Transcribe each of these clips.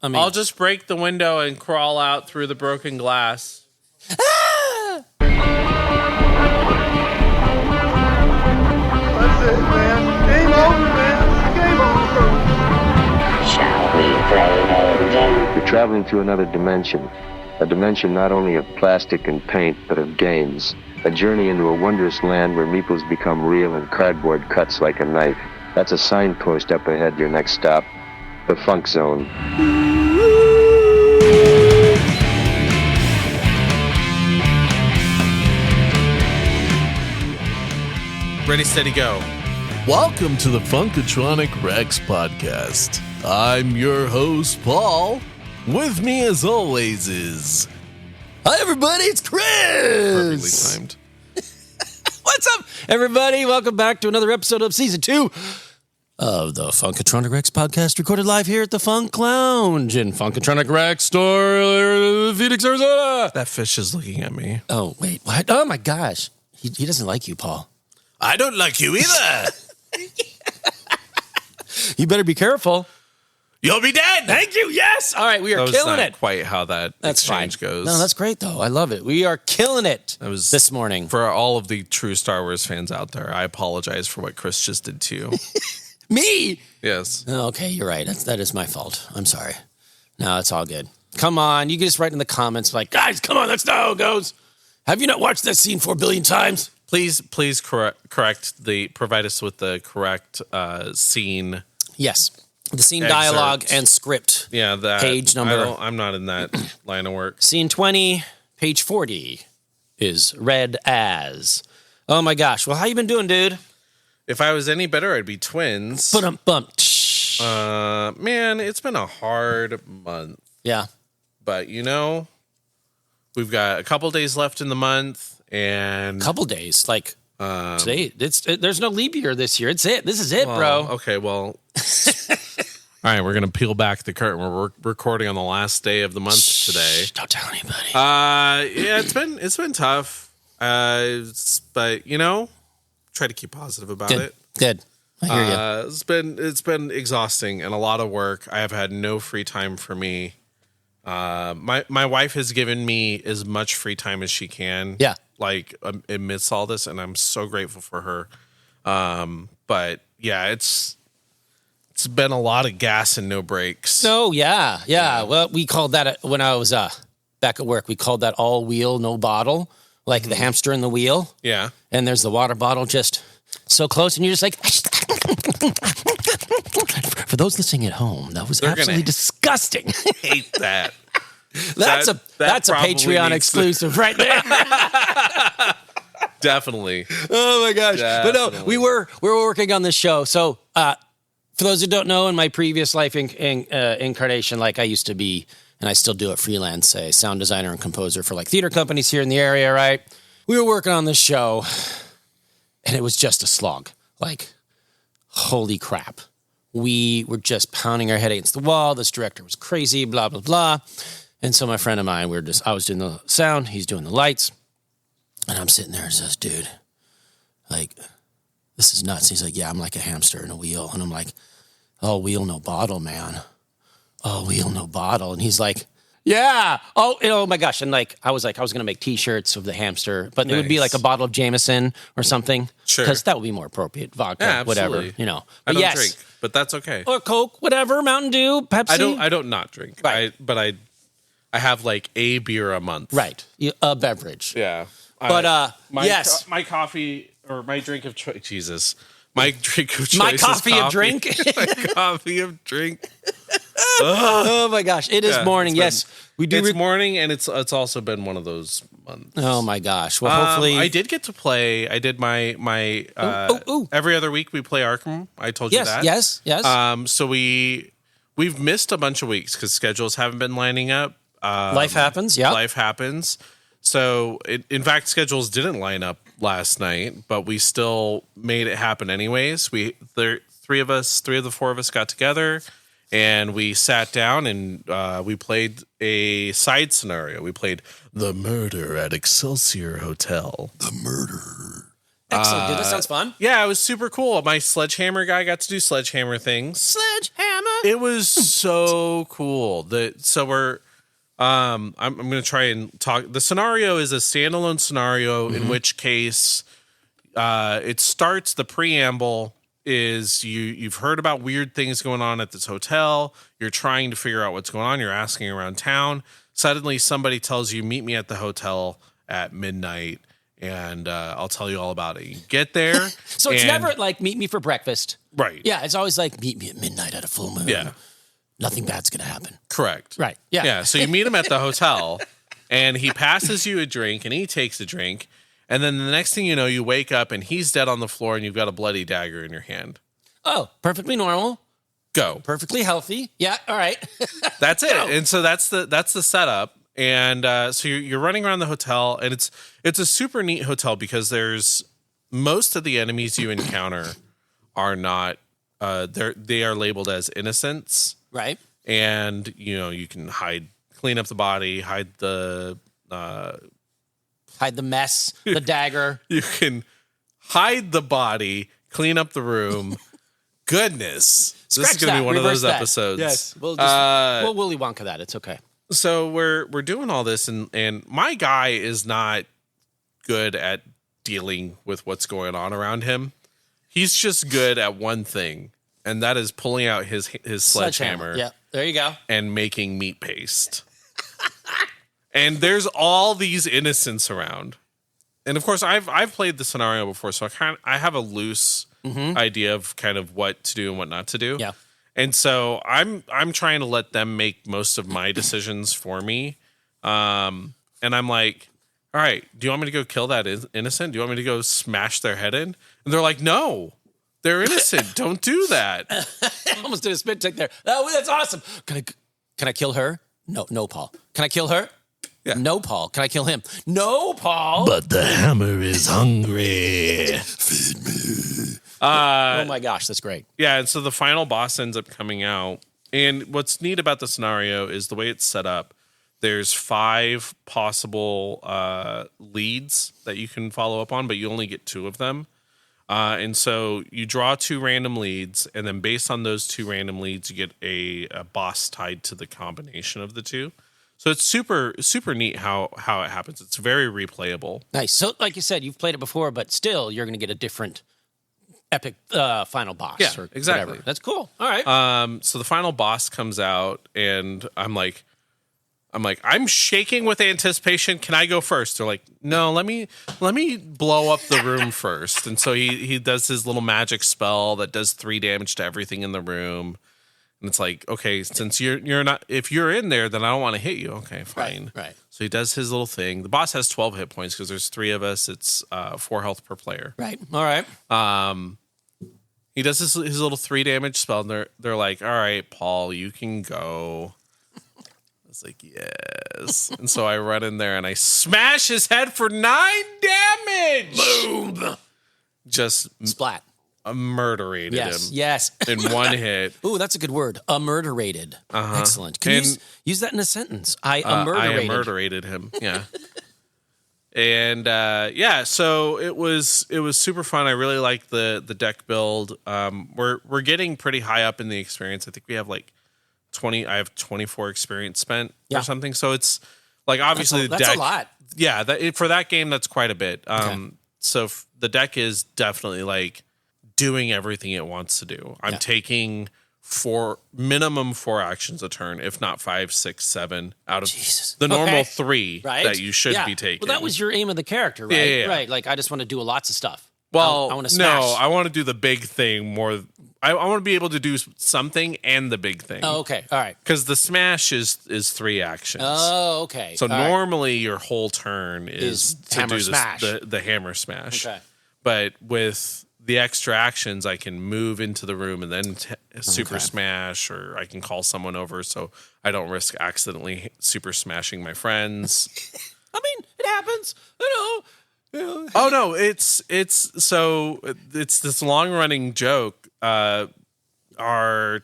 I mean, I'll just break the window and crawl out through the broken glass. Ah! That's it, man. Game over, man. Game over. Shall we play a game? You're traveling through another dimension. A dimension not only of plastic and paint, but of games. A journey into a wondrous land where meeples become real and cardboard cuts like a knife. That's a signpost up ahead, your next stop. The Funk Zone. Ready, steady, go. Welcome to the Funkatronic Rex podcast. I'm your host, Paul. With me, as always, is... Hi, everybody. It's Chris. Perfectly timed. What's up, everybody? Welcome back to another episode of Season 2 of the Funkatronic Rex podcast, recorded live here at the Funk Lounge in Funkatronic Rex store, Phoenix, Arizona. That fish is looking at me. Oh, wait. What? Oh, my gosh. He doesn't like you, Paul. I don't like you either. You better be careful. You'll be dead. Thank you. Yes. All right. We are killing it. Quite how that exchange goes. No, that's great, though. I love it. We are killing it That was this morning. For all of the true Star Wars fans out there, I apologize for what Chris just did to you. Me? Yes. Oh, okay, you're right. That is my fault. I'm sorry. No, it's all good. Come on. You can just write in the comments like, guys, come on. Let's know how it goes. Have you not watched that scene 4 billion times? Please provide us with the correct scene. Yes. The scene Excerpt. dialogue and script. Yeah, that Page number. I'm not in that line of work. Scene 20, page 40 is read as. Oh my gosh. Well, how you been doing, dude? If I was any better, I'd be twins. Bump. Man, it's been a hard month. Yeah. But we've got a couple days left in the month, and Couple days. Like today. There's no leap year this year. This is it, bro. Okay, well. All right, we're gonna peel back the curtain. We're recording on the last day of the month today. Don't tell anybody. Yeah, it's been tough. But try to keep positive about it. Good. I hear you. It's been exhausting and a lot of work. I have had no free time for me. My wife has given me as much free time as she can. Yeah. Like amidst all this, and I'm so grateful for her. But yeah, it's been a lot of gas and no brakes. No, yeah. Well, we called that when I was back at work. We called that all wheel, no bottle, like the hamster in the wheel. Yeah. And there's the water bottle just so close, and you're just like. For those listening at home, that was absolutely disgusting. Hate that. That's a Patreon exclusive right there. Definitely. Oh my gosh! Definitely. But no, we were working on this show. So for those who don't know, in my previous life incarnation, like I used to be, and I still do it freelance, say sound designer and composer for like theater companies here in the area. Right? We were working on this show, and it was just a slog. Like, holy crap! We were just pounding our head against the wall. This director was crazy. Blah blah blah. And so my friend of mine, I was doing the sound, he's doing the lights, and I'm sitting there and says, dude, like, this is nuts. He's like, yeah, I'm like a hamster in a wheel. And I'm like, oh, wheel, no bottle, man. Oh, wheel, no bottle. And he's like, yeah. Oh my gosh. And like, I was going to make t-shirts of the hamster, but it would be like a bottle of Jameson or something. Sure. Because that would be more appropriate. Vodka, Yeah, whatever, absolutely. But I don't yes. drink, but that's okay. Or Coke, whatever, Mountain Dew, Pepsi. I don't not drink. Right. I have like a beer a month. Right. A beverage. Yeah. But yes. My coffee or my drink of choice. Jesus. My drink of choice. My is coffee of drink. My coffee of drink. Oh my gosh. It is morning. Yes. We do. It's morning, and it's also been one of those months. Oh my gosh. Well, hopefully. I did get to play. I did my Ooh. every other week we play Arkham. I told you that. Yes. So we've missed a bunch of weeks because schedules haven't been lining up. Life happens. Yeah. Life happens. So, in fact, schedules didn't line up last night, but we still made it happen anyways. Three of the four of us got together, and we sat down and we played a side scenario. We played The Murder at Excelsior Hotel. The murder. Excellent, dude. That sounds fun. Yeah, it was super cool. My sledgehammer guy got to do sledgehammer things. Sledgehammer. It was so cool. So we're I'm going to try and talk. The scenario is a standalone scenario, in which case it starts, the preamble is you've heard about weird things going on at this hotel. You're trying to figure out what's going on. You're asking around town. Suddenly somebody tells you, meet me at the hotel at midnight, and I'll tell you all about it. You get there. So it's never like, meet me for breakfast. Right. Yeah, it's always like, meet me at midnight at a full moon. Yeah. Nothing bad's going to happen. Correct. Right. Yeah. Yeah. So you meet him at the hotel, and he passes you a drink, and he takes a drink. And then the next thing you know, you wake up, and he's dead on the floor, and you've got a bloody dagger in your hand. Oh, perfectly normal. Go. Perfectly healthy. Yeah. All right. That's it. And so that's the setup. And so you're running around the hotel, and it's a super neat hotel because there's most of the enemies you encounter are not they are labeled as innocents. Right. And you can clean up the body, hide the mess, the dagger. You can hide the body, clean up the room. Goodness. This is going to be one of those episodes. Yes. We'll Willy Wonka that. It's okay. So we're doing all this, and my guy is not good at dealing with what's going on around him. He's just good at one thing, and that is pulling out his sledgehammer. Yeah, there you go. And making meat paste. And there's all these innocents around. And of course, I've played the scenario before, so I have a loose idea of kind of what to do and what not to do. Yeah. And so I'm trying to let them make most of my decisions for me. And I'm like, all right, do you want me to go kill that innocent? Do you want me to go smash their head in? And they're like, no, they're innocent. Don't do that. I almost did a spit take there. Oh, that's awesome. Can I kill her? No, Paul. Can I kill her? Yeah. No, Paul. Can I kill him? No, Paul. But the hammer is hungry. Feed me. Oh my gosh, that's great. Yeah, and so the final boss ends up coming out. And what's neat about the scenario is the way it's set up. There's 5 possible leads that you can follow up on, but you only get 2 of them. And so you draw 2 random leads, and then based on those 2 random leads, you get a boss tied to the combination of the 2. So it's super, super neat how it happens. It's very replayable. Nice. So like you said, you've played it before, but still you're going to get a different epic final boss. Yeah, or exactly. Whatever. That's cool. All right. So the final boss comes out, and I'm like, I'm shaking with anticipation. Can I go first? They're like, no, let me blow up the room first. And so he does his little magic spell that does 3 damage to everything in the room. And it's like, okay, since you're not, if you're in there, then I don't want to hit you. Okay, fine. Right. So he does his little thing. The boss has 12 hit points because there's 3 of us. It's 4 health per player. Right. All right. He does his little 3 damage spell, and they're like, all right, Paul, you can go. I was like, yes. And so I run in there and I smash his head for 9 damage. Boom. Just Splat. Murderated him. Yes. In one hit. Ooh, that's a good word. Murderated. Uh-huh. Excellent. Can you use that in a sentence? I murderated him. Yeah. And so it was super fun. I really like the deck build. We're getting pretty high up in the experience. I think we have like 20. I have 24 experience spent or something. So it's like obviously that's a lot. Yeah, for that game that's quite a bit. Okay. So the deck is definitely like doing everything it wants to do. I'm taking minimum 4 actions a turn, if not 5, 6, 7 out of the normal 3 that you should be taking. Well, that was your aim of the character, right? Yeah. Right. Like, I just want to do lots of stuff. Well, I want to smash. No, I want to do the big thing more. I want to be able to do something and the big thing. Oh, okay. All right. Because the smash is 3 actions. Oh, okay. So normally your whole turn is to hammer do smash. The hammer smash. Okay. But with the extra actions, I can move into the room and then super smash, or I can call someone over so I don't risk accidentally super smashing my friends. I mean, it happens. Oh no, it's this long running joke. I don't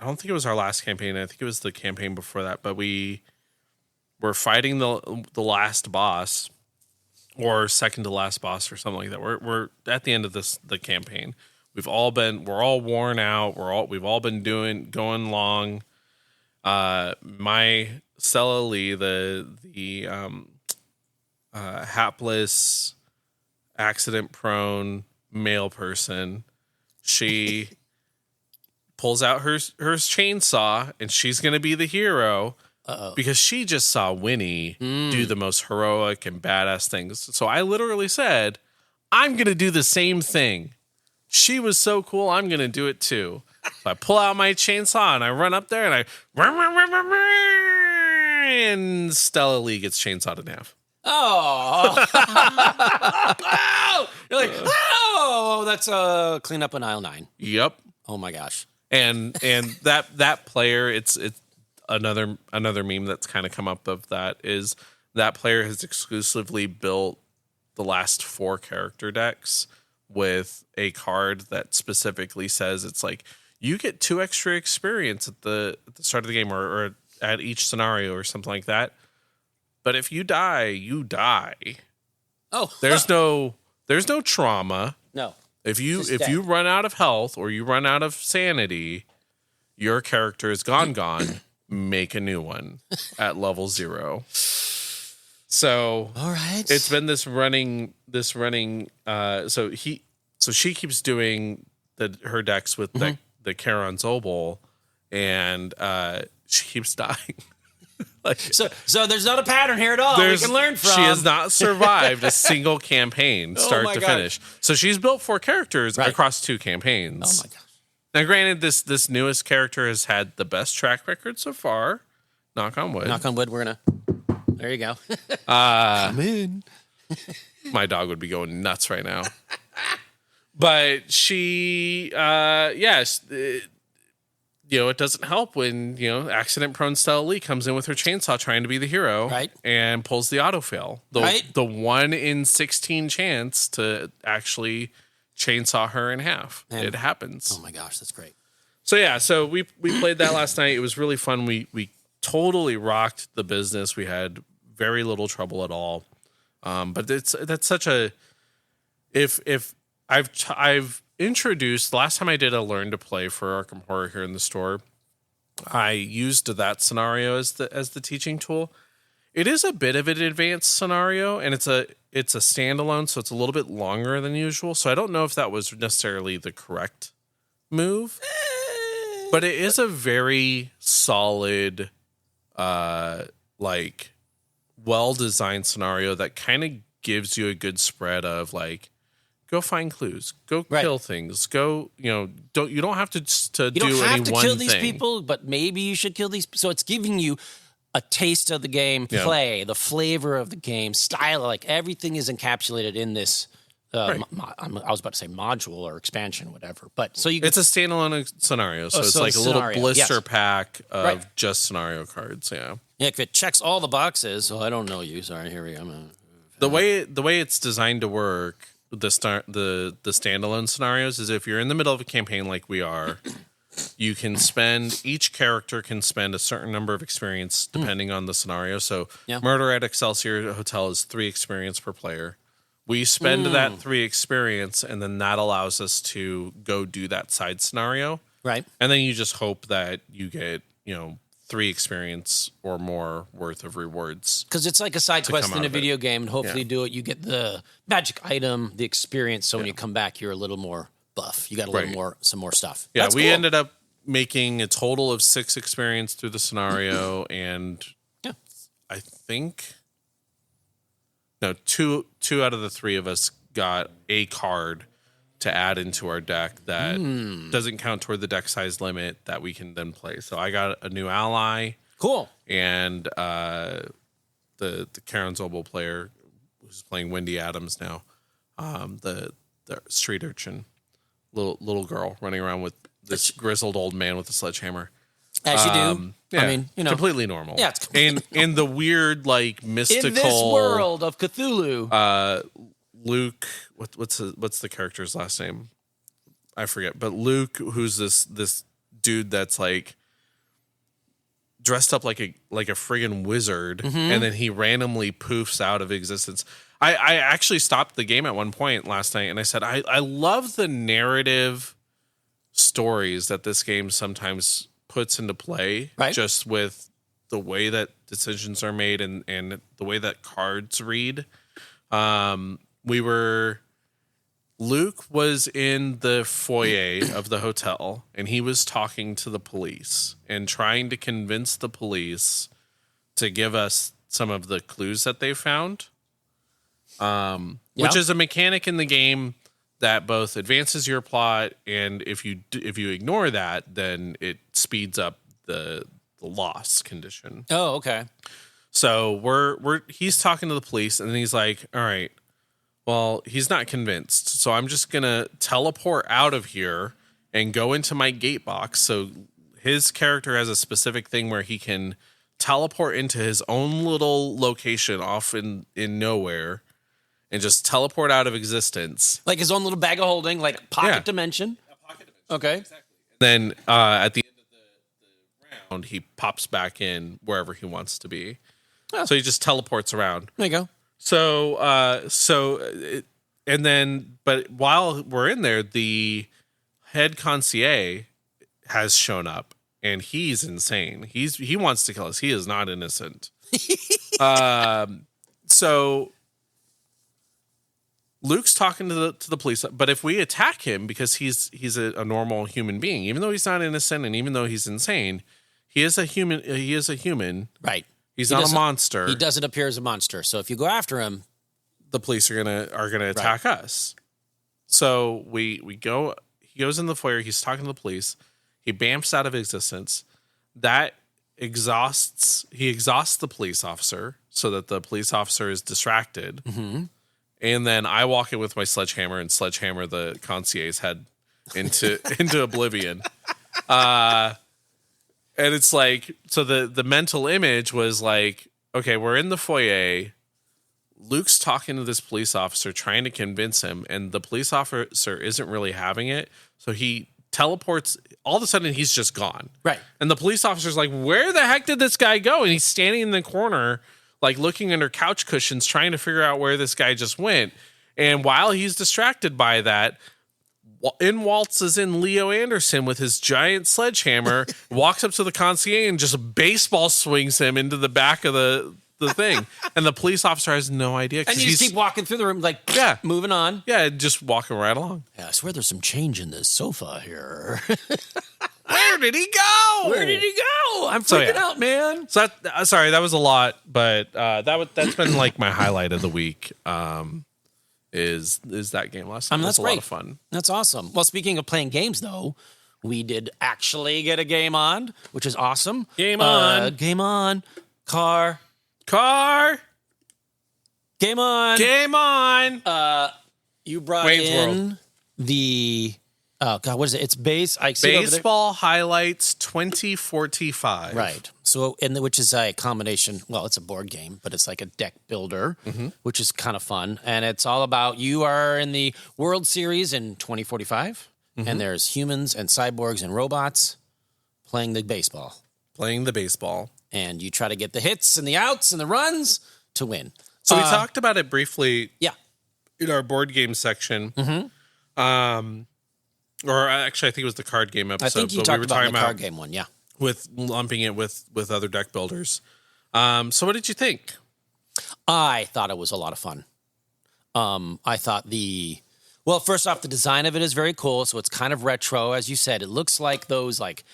think it was our last campaign. I think it was the campaign before that. But we were fighting the last boss or second to last boss or something like that. We're at the end of the campaign. We're all worn out. We've all been going long. My Stella Lee, the hapless, accident-prone male person, she pulls out her chainsaw, and she's going to be the hero. Because she just saw Winnie do the most heroic and badass things. So I literally said, I'm going to do the same thing. She was so cool, I'm going to do it too. So I pull out my chainsaw and I run up there and and Stella Lee gets chainsawed in half. Oh. You're like, oh, that's clean up on aisle 9. Yep. Oh my gosh. And that player, it's another meme that's kind of come up of that is that player has exclusively built the last 4 character decks with a card that specifically says it's like you get 2 extra experience at the start of the game or at each scenario or something like that. But if you die, you die. Oh, there's no trauma. No. If you run out of health or you run out of sanity, your character is gone. Make a new one at level 0. So all right, it's been this running. So she keeps doing her decks with the Charon Zobel, and she keeps dying. So there's not a pattern here at all we can learn from. She has not survived a single campaign start to finish. So she's built 4 characters across 2 campaigns. Oh my gosh. Now, granted, this newest character has had the best track record so far. Knock on wood. Knock on wood. There you go. Come in. My dog would be going nuts right now. But she, yes, it doesn't help when, accident-prone Stella Lee comes in with her chainsaw trying to be the hero. Right. And pulls the autofail. The 1 in 16 chance to actually chainsaw her in half. It happens. Oh my gosh, that's great. So we played that last night. It was really fun. We totally rocked the business. We had very little trouble at all. But that's such a if I've introduced last time I did a learn to play for Arkham Horror here in the store, I used that scenario as the teaching tool. It is a bit of an advanced scenario, and it's a standalone, so it's a little bit longer than usual. So I don't know if that was necessarily the correct move, but it is a very solid, well-designed scenario that kind of gives you a good spread of go find clues, go kill things, go. You don't have to do any one thing. You don't have to kill these people, but maybe you should kill these. So it's giving you a taste of the game play, the flavor of the game, style, everything is encapsulated in this. I was about to say module or expansion, whatever. But so it's a standalone scenario, so it's a little blister pack of just scenario cards. Yeah, if it checks all the boxes. I don't know you. Sorry, here we go. The way it's designed to work, the standalone scenarios is if you're in the middle of a campaign like we are. You can each character can spend a certain number of experience depending on the scenario. So Murder at Excelsior Hotel is 3 experience per player. We spend that 3 experience, and then that allows us to go do that side scenario. Right. And then you just hope that you get, 3 experience or more worth of rewards. Because it's like a side quest in a video game, and hopefully you get the magic item, the experience, so when you come back, you're a little more buff. You got a little some more stuff. Yeah, we ended up making a total of 6 experience through the scenario, and I think two out of the 3 of us got a card to add into our deck that doesn't count toward the deck size limit that we can then play. So I got a new ally. Cool. And the Charon Zobel player who's playing Wendy Adams now, the street urchin. Little girl running around with this grizzled old man with a sledgehammer. As you do. Yeah, I mean, completely normal. Yeah, it's completely in the weird, mystical... In this world of Cthulhu. Luke, what's the character's last name? I forget. But Luke, who's this dude that's dressed up like a friggin' wizard, and then he randomly poofs out of existence. I actually stopped the game at one point last night, and I said, I love the narrative stories that this game sometimes puts into play, Right. just with the way that decisions are made and the way that cards read. Luke was in the foyer of the hotel, and he was talking to the police and trying to convince the police to give us some of the clues that they found. Which is a mechanic in the game that both advances your plot, and if you ignore that, then it speeds up the loss condition. Oh, okay. So he's talking to the police, and then he's like, all right, well, he's not convinced. So I'm just going to teleport out of here and go into my gate box. So his character has a specific thing where he can teleport into his own little location off in nowhere and just teleport out of existence. Like his own little bag of holding, like pocket dimension. Okay. Exactly. Then at the end of the round, he pops back in wherever he wants to be. Oh. So he just teleports around. There you go. But while we're in there, the head concierge has shown up, and he's insane. He wants to kill us. He is not innocent. So Luke's talking to the police, but if we attack him, because he's a normal human being, even though he's not innocent and even though he's insane, he is a human. He is a human, right? He's not a monster. He doesn't appear as a monster. So if you go after him, the police are gonna attack us. So we go. He goes in the foyer. He's talking to the police. He bamfs out of existence. That exhausts the police officer, so that the police officer is distracted. Mm-hmm. And then I walk in with my sledgehammer and sledgehammer the concierge's head into oblivion. And it's like, so the mental image was like, okay, we're in the foyer. Luke's talking to this police officer, trying to convince him, and the police officer isn't really having it. So he teleports. All of a sudden, he's just gone. Right. And the police officer's like, where the heck did this guy go? And he's standing in the corner, like looking under couch cushions, trying to figure out where this guy just went. And while he's distracted by that, in waltzes in Leo Anderson with his giant sledgehammer, walks up to the concierge and just baseball swings him into the back of the thing. And the police officer has no idea. And you just keep walking through the room, like, moving on. Yeah, just walking right along. Yeah, I swear there's some change in this sofa here. Where did he go? Where did he go? I'm freaking out, man. So sorry, that was a lot, but that's been like my highlight of the week. Is that game last night? That's a great. lot of fun. That's awesome. Well, speaking of playing games, though, we did actually get a game on, which is awesome. Game on. Game on. Car. Game on. Game on. You brought Wayne's in World. the... Oh, God, what is it? It's Baseball Highlights 2045. Right. So, which is a combination. Well, it's a board game, but it's like a deck builder, which is kind of fun. And it's all about, you are in the World Series in 2045, and there's humans and cyborgs and robots playing the baseball. And you try to get the hits and the outs and the runs to win. So we talked about it briefly. Yeah. In our board game section. Or actually, I think it was the card game episode. I think you talked about the card game one, yeah. With lumping it with other deck builders. So what did you think? I thought it was a lot of fun. I thought first off, the design of it is very cool. So it's kind of retro, as you said. It looks like those like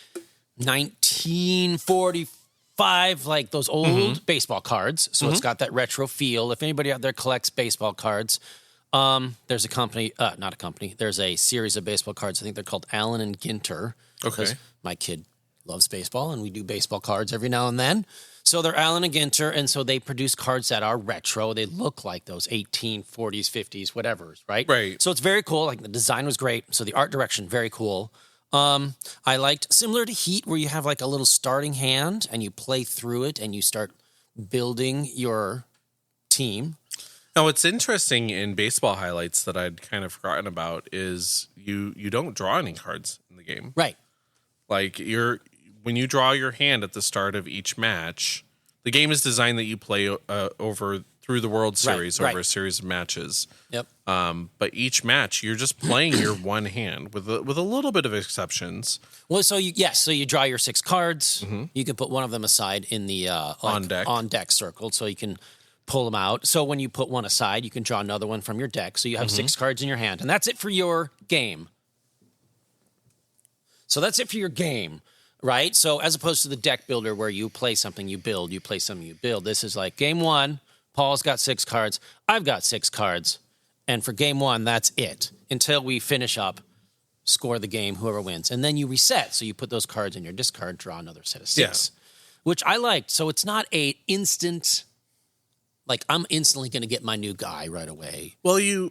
1945, like those old baseball cards. So it's got that retro feel. If anybody out there collects baseball cards, there's a company, not a company. There's a series of baseball cards. I think they're called Allen and Ginter. Okay. My kid loves baseball, and we do baseball cards every now and then. So they're Allen and Ginter, and so they produce cards that are retro. They look like those 1840s, 50s, whatever, right? Right. So it's very cool. Like the design was great. So the art direction, very cool. I liked, similar to Heat, where you have like a little starting hand, and you play through it, and you start building your team. Now, what's interesting in Baseball Highlights that I'd kind of forgotten about is you don't draw any cards in the game. Right. Like when you draw your hand at the start of each match, the game is designed that you play over through the World Series over right. a series of matches. Yep. But each match, you're just playing your one hand with a little bit of exceptions. Well, so you draw your 6 cards. You can put one of them aside in the On deck circle, so you can pull them out. So when you put one aside, you can draw another one from your deck. So you have 6 cards in your hand, and that's it for your game. So that's it for your game, right? So as opposed to the deck builder where you play something, you build, you play something, you build. This is like game 1. Paul's got 6 cards. I've got 6 cards. And for game 1, that's it. Until we finish up, score the game, whoever wins. And then you reset. So you put those cards in your discard, draw another set of 6. Which I liked. So it's not a instant, like I'm instantly going to get my new guy right away. Well, you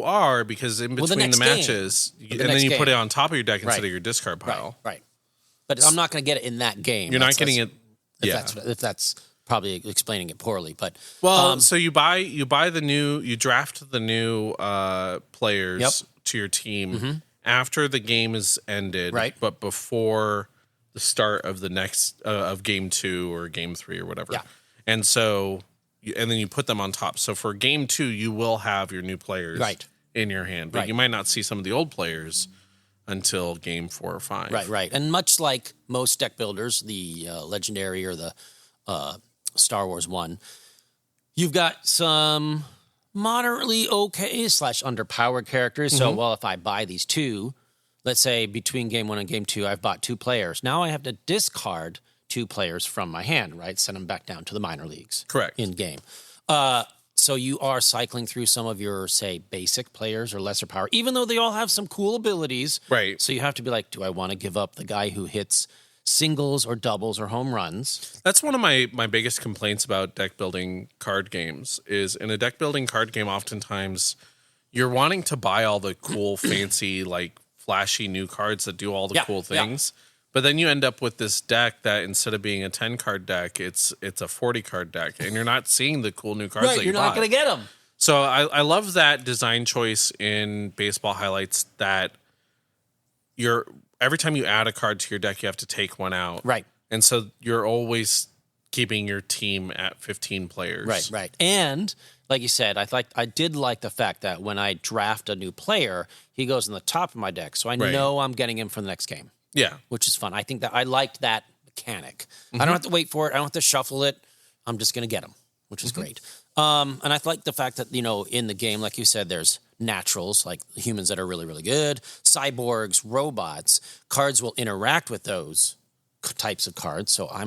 are, because in between the matches, and then you put it on top of your deck instead of your discard pile. Right. But I'm not going to get it in that game. You're not getting it. If that's probably explaining it poorly, but so you draft the new players to your team after the game is ended, right? But before the start of the next of game 2 or game 3 or whatever. Yeah. And so, and then you put them on top. So for game 2, you will have your new players in your hand, but you might not see some of the old players until game 4 or 5. Right. And much like most deck builders, the Legendary or the Star Wars one, you've got some moderately okay / underpowered characters. So, well, if I buy these 2, let's say between game 1 and game 2, I've bought 2 players. Now I have to discard 2 players from my hand, right? Send them back down to the minor leagues. Correct. In game. So you are cycling through some of your, say, basic players or lesser power, even though they all have some cool abilities. Right. So you have to be like, do I want to give up the guy who hits singles or doubles or home runs? That's one of my biggest complaints about deck building card games is in a deck building card game, oftentimes you're wanting to buy all the cool, fancy, like flashy new cards that do all the cool things. But then you end up with this deck that instead of being a 10 card deck, it's a 40 card deck, and you're not seeing the cool new cards that you you're not going to get them. So I love that design choice in baseball highlights that every time you add a card to your deck, you have to take one out. Right. And so you're always keeping your team at 15 players. Right. And like you said, I did like the fact that when I draft a new player, he goes in the top of my deck, so I know I'm getting him for the next game. Yeah. Which is fun. I think that I liked that mechanic. I don't have to wait for it. I don't have to shuffle it. I'm just going to get him, which is great. And I like the fact that, in the game, like you said, there's naturals, like humans that are really, really good, cyborgs, robots. Cards will interact with those types of cards. So I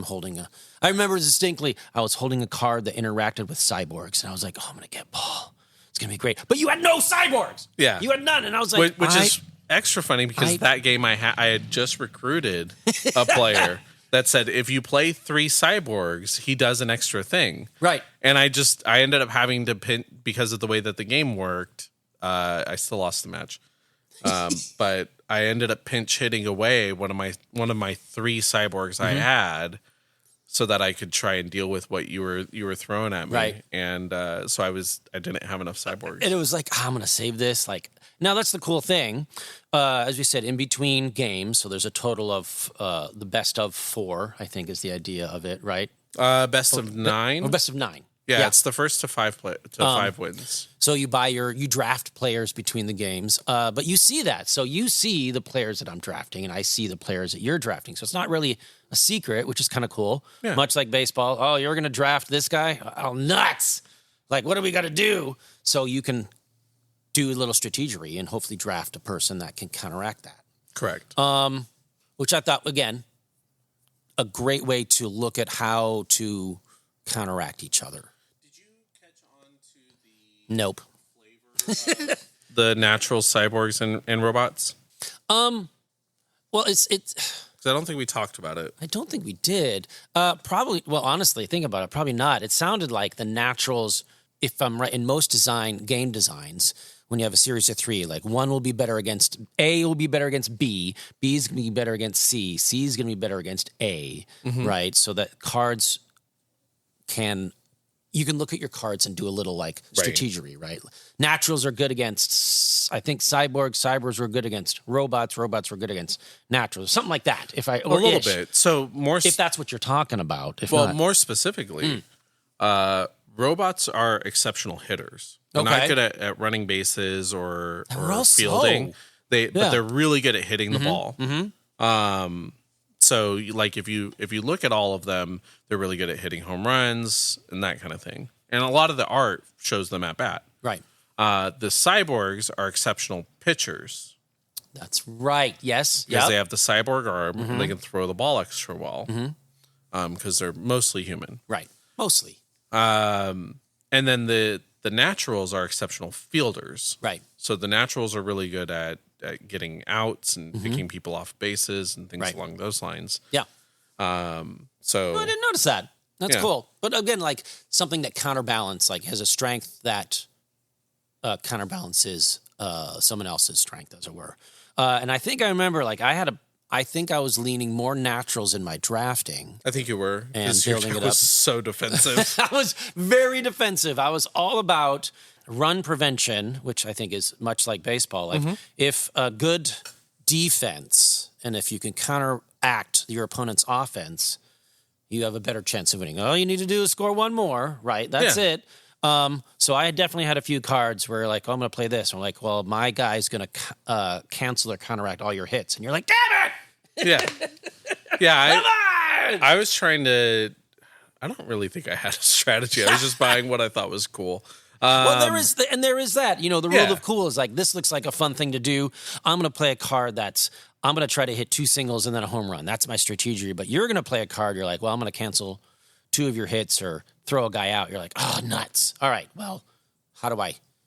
remember distinctly, I was holding a card that interacted with cyborgs, and I was like, oh, I'm going to get Paul. It's going to be great. But you had no cyborgs. Yeah. You had none. And I was like, which is extra funny because that game I had just recruited a player that said if you play 3 cyborgs, he does an extra thing. Right. And I ended up having to pin because of the way that the game worked. I still lost the match, but I ended up pinch hitting away one of my 3 cyborgs I had, so that I could try and deal with what you were throwing at me. Right. And so I didn't have enough cyborgs. And it was like, I'm going to save this. Like, now that's the cool thing. As we said, in between games, so there's a total of the best of 4, I think is the idea of it, right? Best of 9. Or best of 9. Yeah, it's the first to 5 5 wins. So you draft players between the games, but you see that. So you see the players that I'm drafting, and I see the players that you're drafting. So it's not really a secret, which is kind of cool. Yeah. Much like baseball. Oh, you're going to draft this guy? Oh, nuts! Like, what do we got to do? So you can do a little strategery and hopefully draft a person that can counteract that. Correct. Which I thought, again, a great way to look at how to counteract each other. Did you catch on to the Nope. flavor the natural cyborgs and robots? Well, it's because I don't think we talked about it. I don't think we did. Probably. Well, honestly, think about it. Probably not. It sounded like the naturals. If I'm right, in most game designs, when you have a series of 3, like one will be better against A, will be better against B, B is going to be better against C, C is going to be better against A, right? So that cards you can look at your cards and do a little like strategery, right? Naturals are good against, I think cyborgs were good against robots were good against naturals, something like that. A little bit. So more, if that's what you're talking about. If well, not, more specifically, robots are exceptional hitters. They're not good at running bases or fielding. But they're really good at hitting the ball. So like if you look at all of them, they're really good at hitting home runs and that kind of thing. And a lot of the art shows them at bat. Right. The cyborgs are exceptional pitchers. That's right. Yes. Because they have the cyborg arm and they can throw the ball extra well. Because they're mostly human. Right. Mostly. And then the naturals are exceptional fielders. Right. So the naturals are really good at getting outs and picking people off bases and things along those lines. Yeah. So I didn't notice that. That's cool. But again, like something that counterbalance, like has a strength that counterbalances someone else's strength, as it were. And I think I remember, like I think I was leaning more naturals in my drafting. I think you were. And building it up. Was so defensive. I was very defensive. I was all about run prevention, which I think is much like baseball. Like if a good defense and if you can counteract your opponent's offense, you have a better chance of winning. All you need to do is score one more, right? That's it. So I definitely had a few cards where like, oh, I'm going to play this. I'm like, well, my guy's going to cancel or counteract all your hits. And you're like, damn it! Yeah. I was trying to, I don't really think I had a strategy. I was just buying what I thought was cool. Well, there is that. You know, the rule of cool is like, this looks like a fun thing to do. I'm going to play a card I'm going to try to hit 2 singles and then a home run. That's my strategy. But you're going to play a card. You're like, well, I'm going to cancel 2 of your hits or throw a guy out. You're like, oh, nuts. All right, well,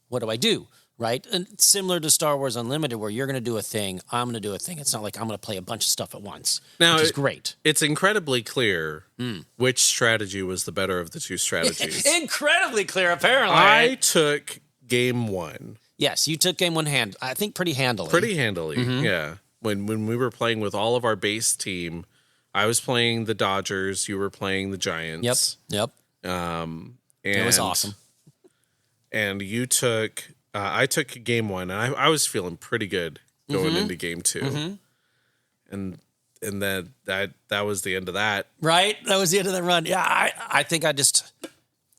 what do I do? Right? And similar to Star Wars Unlimited, where you're going to do a thing, I'm going to do a thing. It's not like I'm going to play a bunch of stuff at once, which is great. It's incredibly clear which strategy was the better of the 2 strategies. Incredibly clear, apparently. I took game 1. Yes, you took game 1 I think pretty handily. Pretty handily, yeah. When we were playing with all of our base team, I was playing the Dodgers, you were playing the Giants. Yep. And it was awesome. And you took... I took game 1, and I was feeling pretty good going into game 2, and then that was the end of that. Right, that was the end of the run. Yeah, I think I just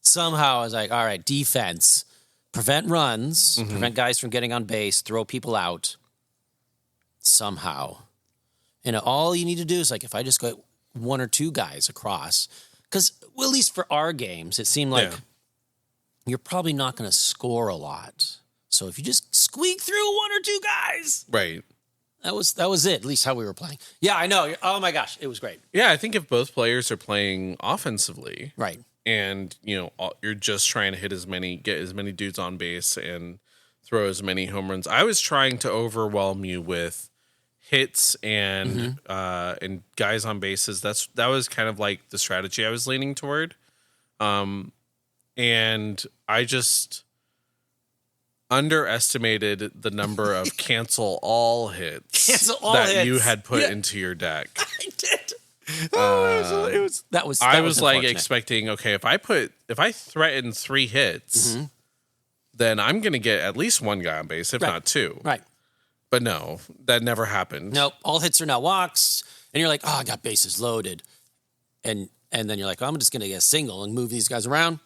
somehow was like, all right, defense, prevent runs, prevent guys from getting on base, throw people out. Somehow, and all you need to do is like if I just go 1 or 2 guys across, because at least for our games, it seemed like you're probably not going to score a lot. So if you just squeak through 1 or 2 guys, right? That was it. At least how we were playing. Yeah, I know. Oh my gosh, it was great. Yeah, I think if both players are playing offensively, right, and you're just trying to get as many dudes on base and throw as many home runs. I was trying to overwhelm you with hits and guys on bases. That was kind of like the strategy I was leaning toward. And I just underestimated the number of cancel all hits you had put into your deck. I did. That was I was like expecting, okay, if I threaten 3 hits, then I'm going to get at least 1 guy on base, if not 2. Right. But no, that never happened. Nope. All hits are now walks. And you're like, oh, I got bases loaded. And then you're like, oh, I'm just going to get a single and move these guys around.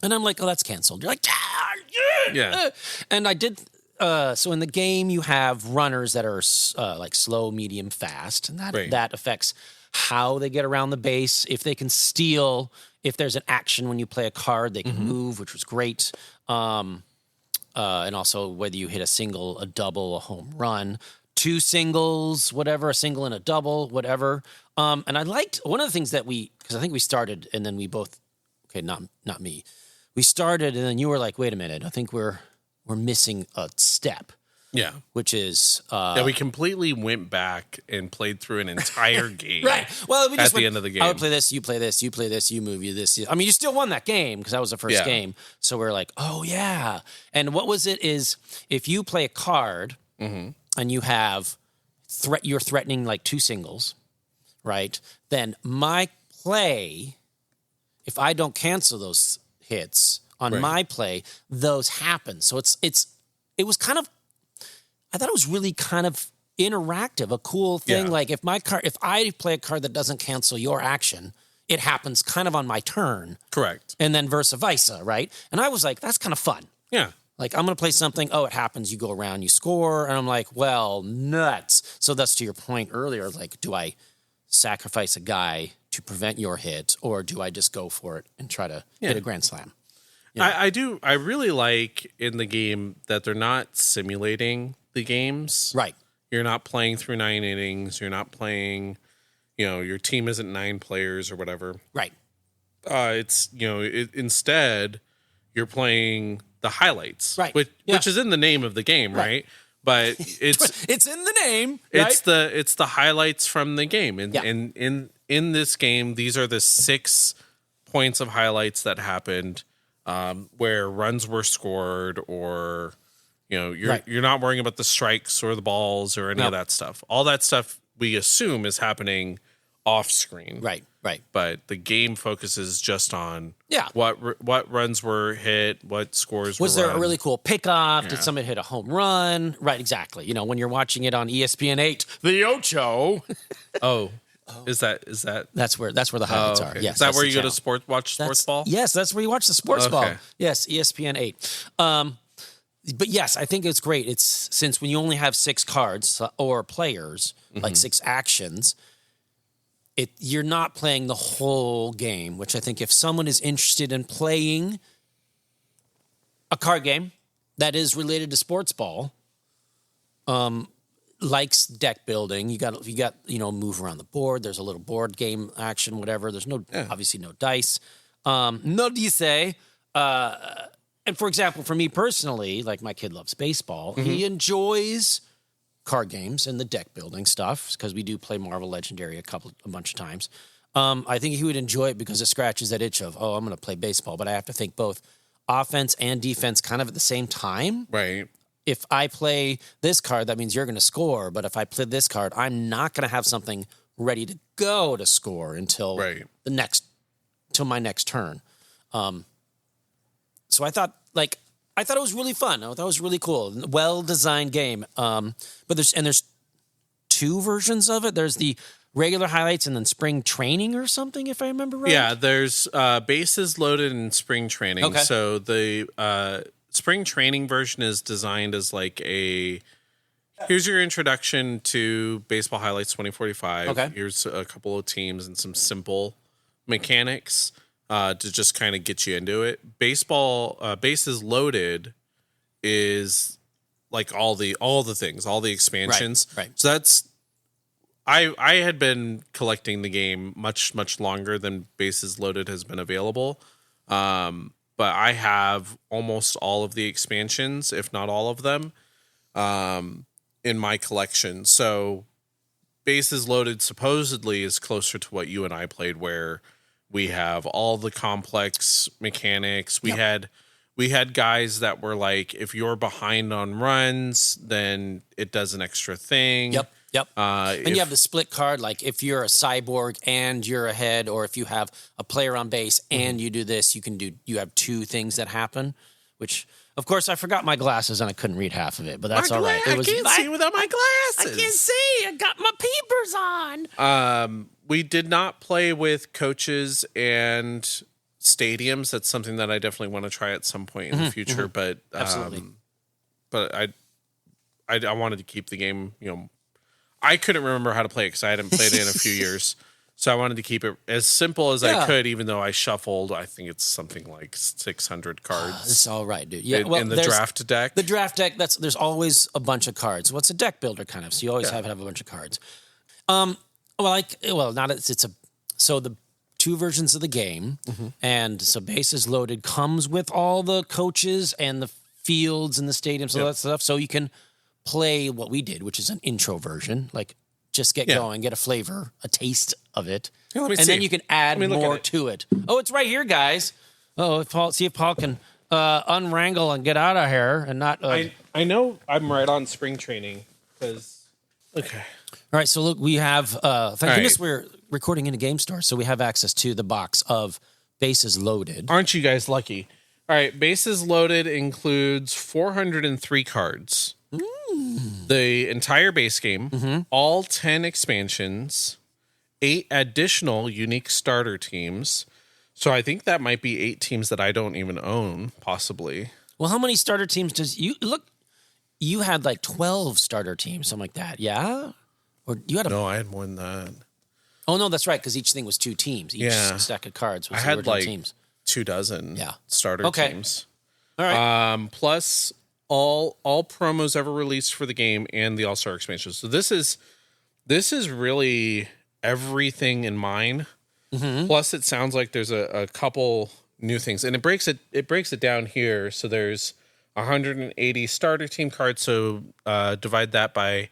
And I'm like, oh, that's canceled. You're like, yeah. And I did. So in the game, you have runners that are like slow, medium, fast. And that affects how they get around the base. If they can steal, if there's an action when you play a card, they can move, which was great. And also whether you hit a single, a double, a home run, 2 singles, whatever, a single and a double, whatever. And I liked one of the things that because I think we started and then we both, okay, not me. We started and then you were like, wait a minute, I think we're missing a step. Yeah. Which is... we completely went back and played through an entire game. Right. Well, we just at the end of the game. I would play this, you play this, you play this, you move, you this. I mean, you still won that game because that was the first game. So we're like, oh, yeah. And what was it is if you play a card and you have... you're threatening like 2 singles, right? Then my play, if I don't cancel those hits on my play, those happen. So it was kind of, I thought it was really kind of interactive, a cool thing. Like if I play a card that doesn't cancel your action, it happens kind of on my turn. Correct. And then versa versa, right? And I was like, that's kind of fun. Yeah. Like, I'm going to play something. Oh, it happens. You go around, you score. And I'm like, well, nuts. So that's to your point earlier. Like, do I sacrifice a guy to prevent your hit, or do I just go for it and try to hit a grand slam? Yeah. I do. I really like in the game that they're not simulating the games. Right. You're not playing through 9 innings. You're not playing, your team isn't 9 players or whatever. Right. It's, instead you're playing the highlights, Right. Which is in the name of the game, right? But it's it's in the name. Right? It's the highlights from the game, and in this game, these are the 6 points of highlights that happened, where runs were scored, or you're not worrying about the strikes or the balls or any of that stuff. All that stuff we assume is happening off screen, Right. But the game focuses just on Yeah. what runs were hit, what scores Was were there run. a really cool pickoff? Did somebody hit a home run? Right, exactly. When you're watching it on ESPN 8, the Ocho. Oh, is that That's where the highlights are. Yes. Is that that's where the you go to channel. watch sports ball? Yes, that's where you watch the sports ball. Okay. Yes, ESPN 8. But yes, I think it's great. It's since when you only have 6 cards or players, like 6 actions, you're not playing the whole game, which I think if someone is interested in playing a card game that is related to sports ball, likes deck building, you got move around the board. There's a little board game action, whatever. There's obviously no dice, no dice. And for example, for me personally, like my kid loves baseball. He enjoys card games and the deck building stuff because we do play Marvel Legendary a bunch of times. I think he would enjoy it because it scratches that itch of, I'm going to play baseball, but I have to think both offense and defense kind of at the same time. Right. If I play this card, that means you're going to score. But if I play this card, I'm not going to have something ready to go to score until till my next turn. So I thought it was really fun. I thought it was really cool. Well-designed game. But there's 2 versions of it. There's the regular highlights and then spring training or something, if I remember right. Yeah, there's bases loaded in spring training. Okay. So the spring training version is designed as like here's your introduction to Baseball Highlights 2045. Okay. Here's a couple of teams and some simple mechanics to just kind of get you into it. Baseball bases loaded is like all the things, all the expansions. Right. So that's I had been collecting the game much longer than bases loaded has been available. But I have almost all of the expansions, if not all of them, in my collection. So bases loaded supposedly is closer to what you and I played, where we have all the complex mechanics. We had guys that were like, if you're behind on runs, then it does an extra thing. Yep. And you have the split card, like if you're a cyborg and you're ahead, or if you have a player on base and you do this, you have 2 things that happen, which of course I forgot my glasses and I couldn't read half of it, but that's all right. I can't see without my glasses. I can't see. I got my peepers on. We did not play with coaches and stadiums. That's something that I definitely want to try at some point in the future, but Absolutely. But I wanted to keep the game, I couldn't remember how to play it because I hadn't played it in a few years. So I wanted to keep it as simple as I could, even though I shuffled, I think it's something like 600 cards. It's all right, dude. Yeah, in the draft deck. The draft deck, there's always a bunch of cards. Well, it's a deck builder kind of, so you always have a bunch of cards. So the 2 versions of the game, and so bases loaded comes with all the coaches and the fields and the stadiums, all that stuff, so you can play what we did, which is an intro version, like just get going, get a flavor, a taste of it, and then you can add more to it. Oh, it's right here, guys. See if Paul can unwrangle and get out of here and not. I know I'm right on spring training because. Okay. All right, so look, we have. Thank goodness we're recording in a game store, so we have access to the box of bases loaded. Aren't you guys lucky? All right, bases loaded includes 403 cards. The entire base game, all 10 expansions, 8 additional unique starter teams. So I think that might be 8 teams that I don't even own, possibly. Well, how many starter teams does you look? You had like 12 starter teams, something like that. Yeah, or you had a? No, I had more than that. Oh no, that's right, because each thing was 2 teams. Each stack of cards was I the had original like teams. 24 starter teams. All right. Plus all promos ever released for the game and the All-Star expansion. So this is really everything in mine. Mm-hmm. Plus, it sounds like there's a couple new things, and it breaks it down here. So there's 180 starter team cards. So divide that by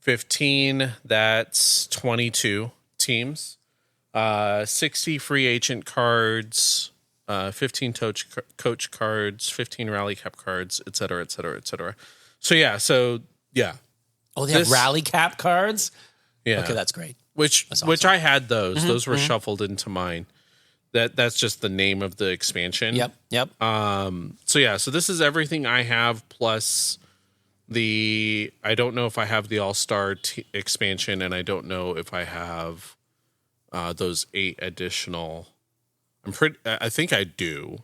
15. That's 22 teams. 60 free agent cards. 15 coach cards. 15 rally cap cards, et cetera, et cetera, et cetera. So yeah. Oh, they have rally cap cards. Yeah. Okay, that's great. Which I had those. Mm-hmm, Those were shuffled into mine. That's just the name of the expansion. Yep. So this is everything I have plus I don't know if I have the All-Star expansion, and I don't know if I have those 8 additional. I think I do,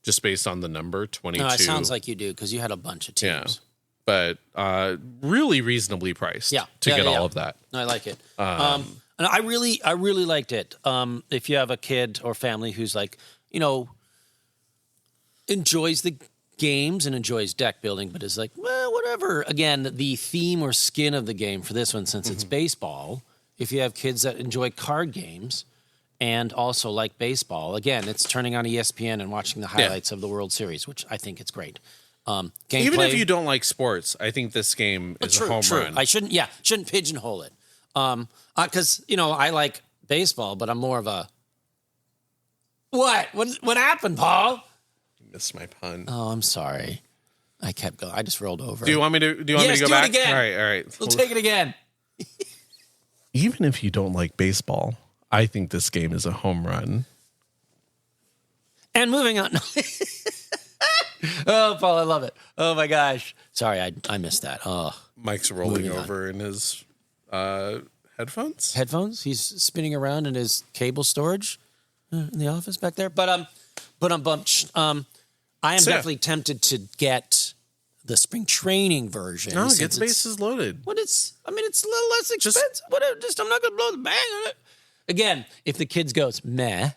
just based on the number 22. No, it sounds like you do because you had a bunch of teams. Yeah. But really reasonably priced to get all of that. No, I like it. And I really liked it. If you have a kid or family who's like, enjoys the games and enjoys deck building, but is like, well, whatever. Again, the theme or skin of the game for this one, since it's baseball, if you have kids that enjoy card games and also like baseball, again, it's turning on ESPN and watching the highlights of the World Series, which I think it's great. Even if you don't like sports, I think this game is a home run. I shouldn't pigeonhole it. Because I like baseball, but I'm more of a what happened, Paul? You missed my pun. Oh, I'm sorry. I kept going. I just rolled over. Do you want me to go back? It again. All right. We'll take it again. Even if you don't like baseball, I think this game is a home run. And moving on. Oh, Paul, I love it. Oh my gosh. Sorry, I missed that. Oh, Mike's rolling over in his headphones. He's spinning around in his cable storage in the office back there. But I am definitely tempted to get the spring training version. No, get bases loaded. It's a little less expensive. I'm not going to blow the bang on it. Again, if the kids goes meh,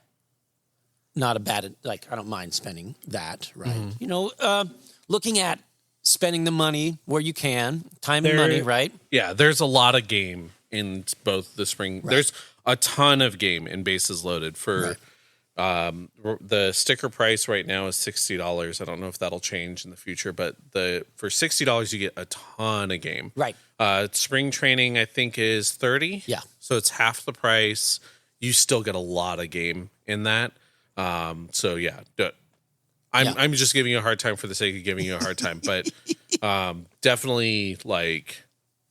not a bad, I don't mind spending that, right? Mm-hmm. Looking at spending the money where you can, time and money, right? Yeah, there's a lot of game in both the spring. Right. There's a ton of game in bases loaded for the sticker price right now is $60. I don't know if that'll change in the future, but for $60 you get a ton of game. Right. Spring training I think is $30. Yeah. So it's half the price. You still get a lot of game in that. I'm just giving you a hard time for the sake of giving you a hard time, but definitely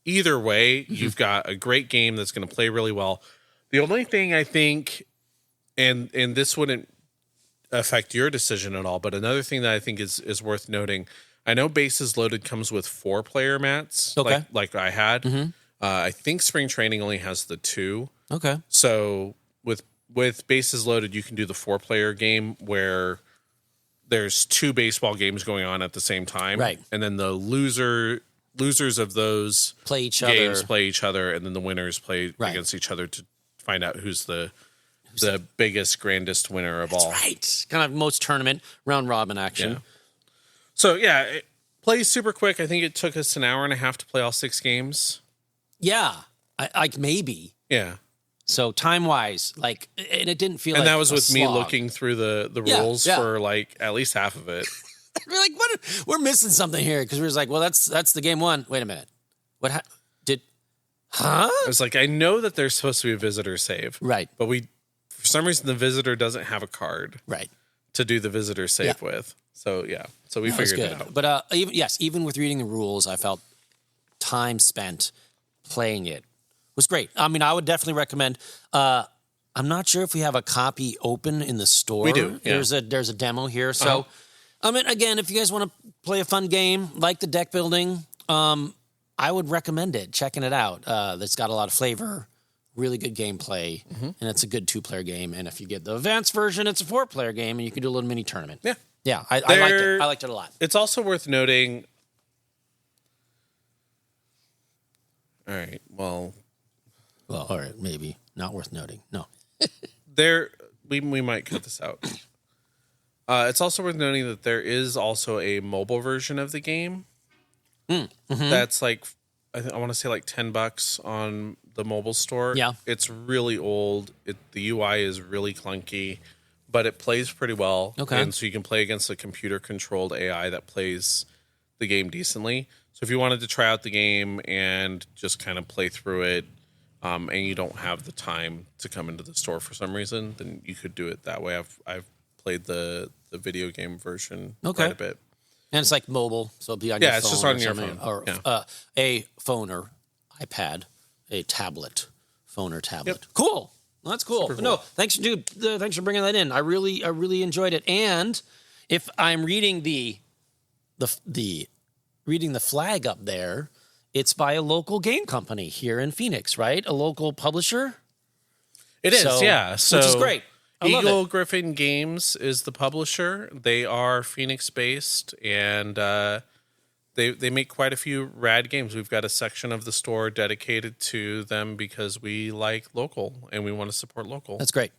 either way, you've got a great game that's going to play really well. The only thing I think, and this wouldn't affect your decision at all, but another thing that I think is worth noting, I know Bases Loaded comes with 4-player mats, like I had. Mm-hmm. I think Spring Training only has the 2. Okay. So with Bases Loaded, you can do the 4-player game where there's 2 baseball games going on at the same time. Right. And then the losers of those play each other, and then the winners play against each other to find out who's the biggest, grandest winner of all. Right. Kind of most tournament round robin action. Yeah. So it plays super quick. I think it took us an hour and a half to play all 6 games. Yeah. I maybe. Yeah. So time wise, and it didn't feel like that was with slog. me looking through the rules for at least half of it. We're like, we're missing something here because we were like, well, that's the game 1. Wait a minute, I was like, I know that there's supposed to be a visitor save, right? But for some reason, the visitor doesn't have a card, right, to do the visitor save with. So we figured it out. But even with reading the rules, I felt time spent playing it was great. I mean, I would definitely recommend. I'm not sure if we have a copy open in the store. We do. Yeah. There's a demo here. So, I mean, again, if you guys want to play a fun game like the deck building, I would recommend it. Checking it out. It's got a lot of flavor really good gameplay, and it's a good 2-player game. And if you get the advanced version, it's a 4-player game, and you can do a little mini tournament. Yeah. Yeah, I liked it. I liked it a lot. It's also worth noting. All right. Well, all right, maybe not worth noting. No. We might cut this out. It's also worth noting that there is also a mobile version of the game. That's like, I want to say like $10 on the mobile store. Yeah. It's really old. The UI is really clunky, but it plays pretty well. Okay. And so you can play against a computer controlled AI that plays the game decently. So if you wanted to try out the game and just kind of play through it, and you don't have the time to come into the store for some reason, then you could do it that way. I've played the video game version quite a bit. And it's like mobile, so it'll be on your phone. Yeah, it's just on your phone. Or a phone or iPad, a tablet, phone or tablet. Yep. Cool. Well, that's cool. Super No, cool. thanks, dude. Thanks for bringing that in. I really enjoyed it. And if I'm reading the flag up there, it's by a local game company here in Phoenix, right? A local publisher. It is, yeah. So which is great. I love Eagle it. Griffin Games is the publisher. They are Phoenix based, and they make quite a few rad games. We've got a section of the store dedicated to them because we like local and we want to support local. That's great.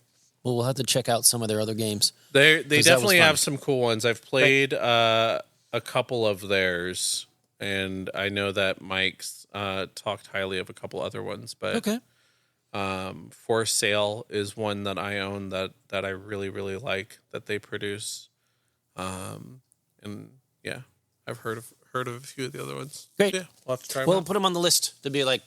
Well, we'll have to check out some of their other games. They 'Cause that was definitely fun. have some cool ones. I've played a couple of theirs, and I know that Mike's talked highly of a couple other ones. But Okay. For Sale is one that I own that I really, really like that they produce. And yeah, I've heard of a few of the other ones. Great. Yeah, we'll have to try them Well, out. put them on the list to be like,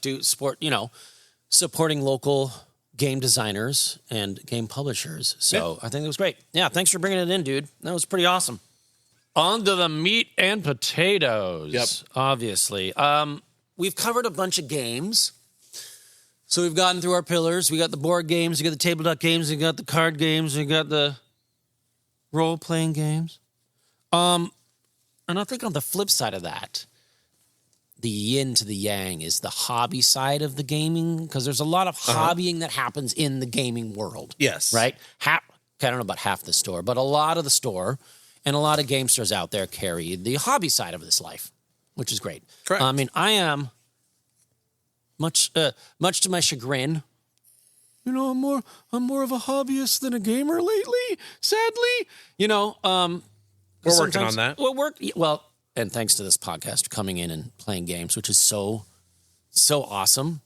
supporting local game designers and game publishers. So I think it was great. Yeah, thanks for bringing it in, dude. That was pretty awesome. On to the meat and potatoes. Yep. Obviously. We've covered a bunch of games. So we've gotten through our pillars. We got the board games, we got the tabletop games, we got the card games, we got the role-playing games. And I think on the flip side of that, the yin to the yang is the hobby side of the gaming, because there's a lot of hobbying that happens in the gaming world. Yes. Right? I don't know about half the store, but a lot of the store and a lot of game stores out there carry the hobby side of this life, which is great. Correct. I mean, I am, much to my chagrin, I'm more of a hobbyist than a gamer lately, sadly. We're working on that. Well, and thanks to this podcast coming in and playing games, which is so awesome.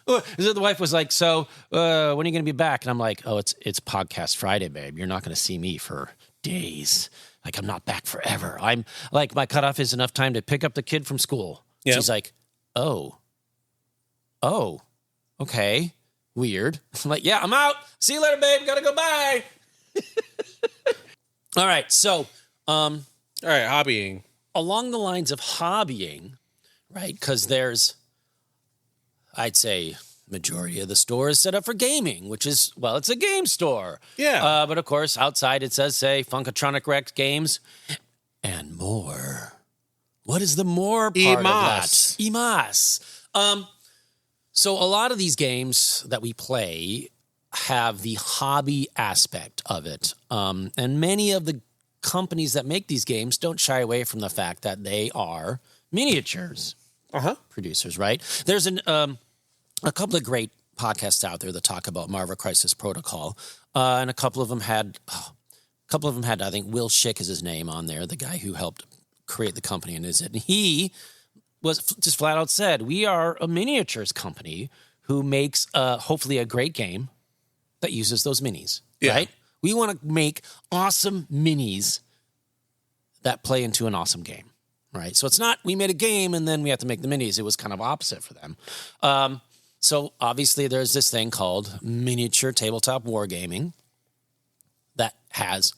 The wife was like, "So, when are you going to be back?" And I'm like, "Oh, it's podcast Friday, babe. You're not going to see me for days. Like, I'm not back forever. I'm like, my cutoff is enough time to pick up the kid from school." Yep. She's like, "Oh, okay, weird." I'm like, "Yeah, I'm out. See you later, babe. Gotta go. Bye." All right, so All right, hobbying. along the lines of hobbying, right? Because there's, I'd say, majority of the store is set up for gaming, which is, well, it's a game store. Yeah. But of course, outside it says, say, Funkatronic Rex Games and more. What is the more part of that? EMAS. So a lot of these games that we play have the hobby aspect of it. And many of the companies that make these games don't shy away from the fact that they are miniatures producers, right? There's a couple of great podcasts out there that talk about Marvel Crisis Protocol, and a couple of them had, I think Will Schick is his name on there, the guy who helped create the company, and he was just flat out said, we are a miniatures company who makes hopefully a great game that uses those minis, right? We want to make awesome minis that play into an awesome game, right? So it's not we made a game and then we have to make the minis. It was kind of opposite for them. So obviously there's this thing called miniature tabletop wargaming that has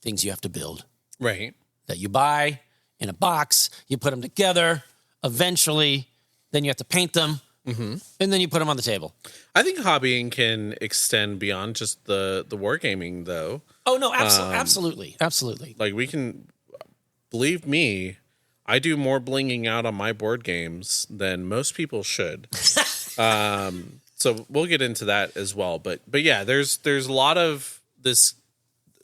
things you have to build. Right. That you buy in a box, you put them together, eventually, then you have to paint them, and then you put them on the table. I think hobbying can extend beyond just the wargaming, though. Oh, no, absolutely. Like, we can, believe me, I do more blinging out on my board games than most people should. So we'll get into that as well. But yeah, there's a lot of this.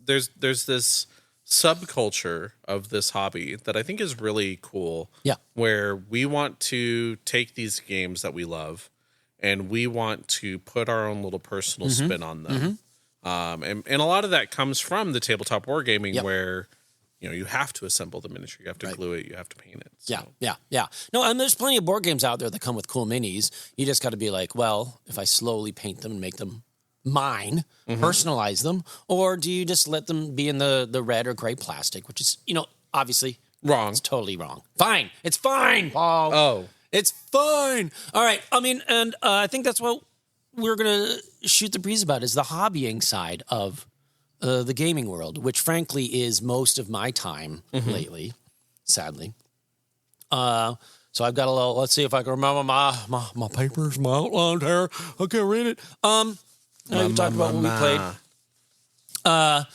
There's this subculture of this hobby that I think is really cool. Yeah. Where we want to take these games that we love and we want to put our own little personal spin on them. And a lot of that comes from the tabletop wargaming where, you have to assemble the miniature, you have to glue it, you have to paint it. So. Yeah. No, and there's plenty of board games out there that come with cool minis. You just got to be like, well, if I slowly paint them and make them mine, personalize them, or do you just let them be in the red or gray plastic, which is, obviously wrong. It's totally wrong. Fine. It's fine, Paul. Oh. It's fine. All right. I mean, and I think that's what we're going to shoot the breeze about is the hobbying side of the gaming world, which frankly is most of my time lately, sadly. So I've got a little, let's see if I can remember my papers, my outline here. I can't read it. You talked about when we played. Well,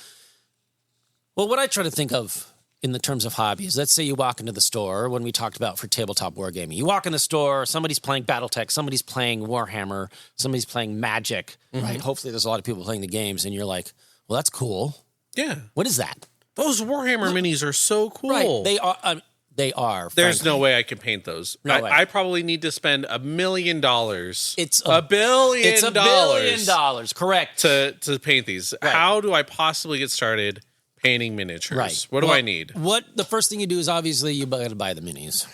what I try to think of in the terms of hobbies, let's say you walk into the store, when we talked about for tabletop wargaming, you walk in the store, somebody's playing Battletech, somebody's playing Warhammer, somebody's playing Magic, right? Hopefully there's a lot of people playing the games, and you're like, well, that's cool. Yeah. What is that? Those Warhammer minis are so cool. Right. They are. They are. There's no way I can paint those. No way. I probably need to spend $1 million. It's $1 billion. It's $1 billion. Correct. To paint these. Right. How do I possibly get started painting miniatures? Right. What do I need? The first thing you do is obviously you got to buy the minis.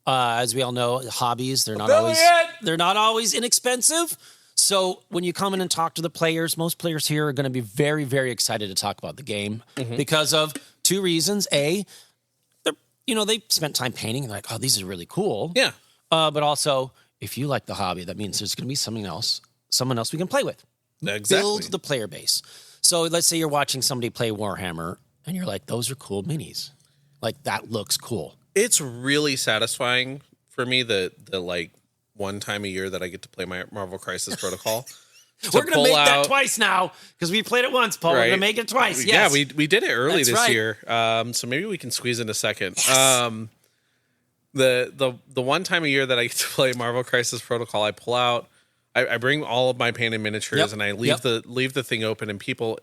As we all know, hobbies they're not always inexpensive. So when you come in and talk to the players, most players here are going to be very, very excited to talk about the game because of two reasons. A, they spent time painting and they're like, oh, these are really cool. Yeah. But also, if you like the hobby, that means there's going to be someone else we can play with. Exactly. Build the player base. So let's say you're watching somebody play Warhammer and you're like, those are cool minis. Like, that looks cool. It's really satisfying for me that one time a year that I get to play my Marvel Crisis Protocol. We're going to make that twice now because we played it once, Paul. Right. We're going to make it twice. Yes. Yeah, we did it early this year. So maybe we can squeeze in a second. Yes. The one time a year that I get to play Marvel Crisis Protocol, I pull out, I bring all of my painted miniatures and I leave the thing open, and people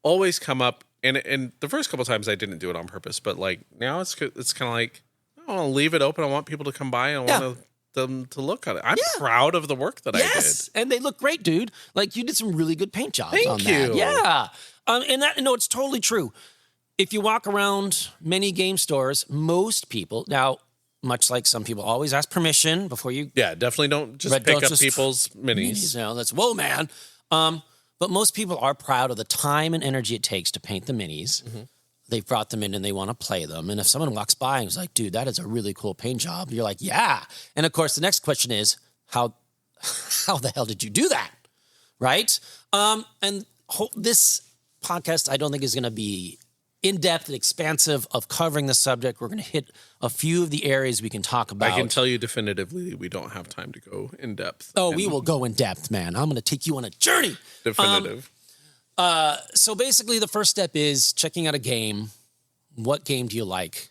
always come up. And the first couple times I didn't do it on purpose, but now it's kind of like, I want to leave it open. I want people to come by and I want them to look at it. I'm proud of the work that I did. And they look great, dude. Like, you did some really good paint jobs on that. Thank you. Yeah. It's totally true. If you walk around many game stores, most people, now, much like some people, always ask permission before you... Yeah, definitely don't just pick up people's minis. That's, whoa, man. But most people are proud of the time and energy it takes to paint the minis. They've brought them in and they want to play them. And if someone walks by and is like, dude, that is a really cool paint job, you're like, yeah. And of course, the next question is, how the hell did you do that? Right? This podcast, I don't think is going to be in-depth and expansive of covering the subject. We're going to hit a few of the areas we can talk about. I can tell you definitively we don't have time to go in depth. Oh, we will go in depth, man. I'm going to take you on a journey. Definitive. So basically the first step is checking out a game. What game do you like?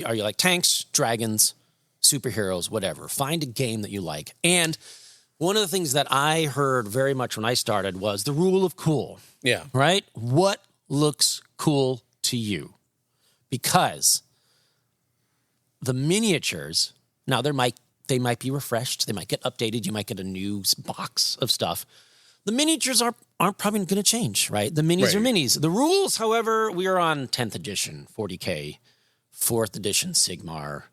Are you like tanks, dragons, superheroes, whatever? Find a game that you like. And one of the things that I heard very much when I started was the rule of cool. Yeah. Right? What looks cool to you? Because the miniatures, now they might be refreshed, they might get updated, you might get a new box of stuff. The miniatures aren't probably going to change, right? The minis are minis. The rules, however, we are on 10th edition, 40K, 4th edition Sigmar,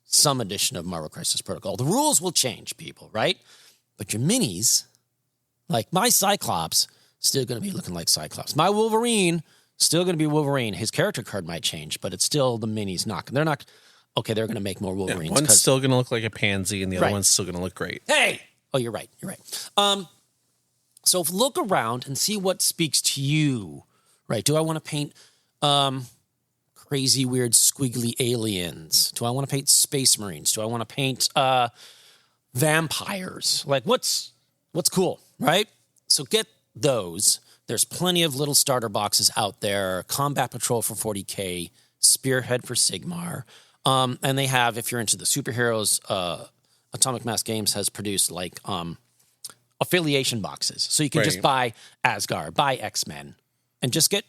some edition of Marvel Crisis Protocol. The rules will change, people, right? But your minis, like my Cyclops, still going to be looking like Cyclops. My Wolverine, still going to be Wolverine. His character card might change, but it's still the minis. They're not, okay, they're going to make more Wolverines. One's still going to look like a pansy and the other one's still going to look great. Hey! Oh, you're right. So look around and see what speaks to you, right? Do I want to paint crazy, weird, squiggly aliens? Do I want to paint space marines? Do I want to paint vampires? Like, what's cool, right? So get those. There's plenty of little starter boxes out there. Combat Patrol for 40K, Spearhead for Sigmar. And they have, if you're into the superheroes, Atomic Mass Games has produced like affiliation boxes, so you can just buy Asgard, buy X-Men, and just get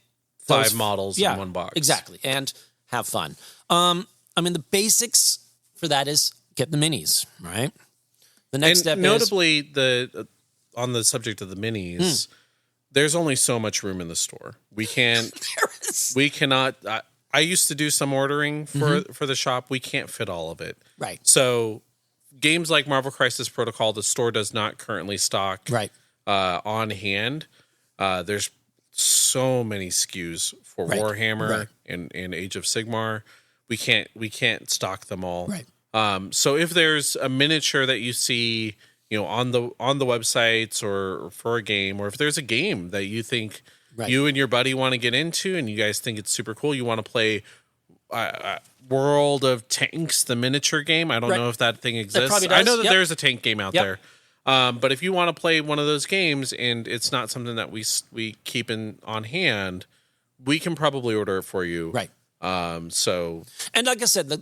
5 models in one box. Exactly, and have fun. I mean, the basics for that is get the minis, right? The next step notably, on the subject of the minis, there's only so much room in the store. We can't. We cannot. I used to do some ordering for the shop. We can't fit all of it. Right. So games like Marvel Crisis Protocol, the store does not currently stock on hand. There's so many SKUs for Warhammer and Age of Sigmar. We can't stock them all. Right. So if there's a miniature that you see, on the websites or for a game, or if there's a game that you think you and your buddy want to get into and you guys think it's super cool, you want to play World of Tanks, the miniature game. I don't know if that thing exists. I know that there's a tank game out there. But if you want to play one of those games and it's not something that we keep on hand, we can probably order it for you. Right. So, and like I said,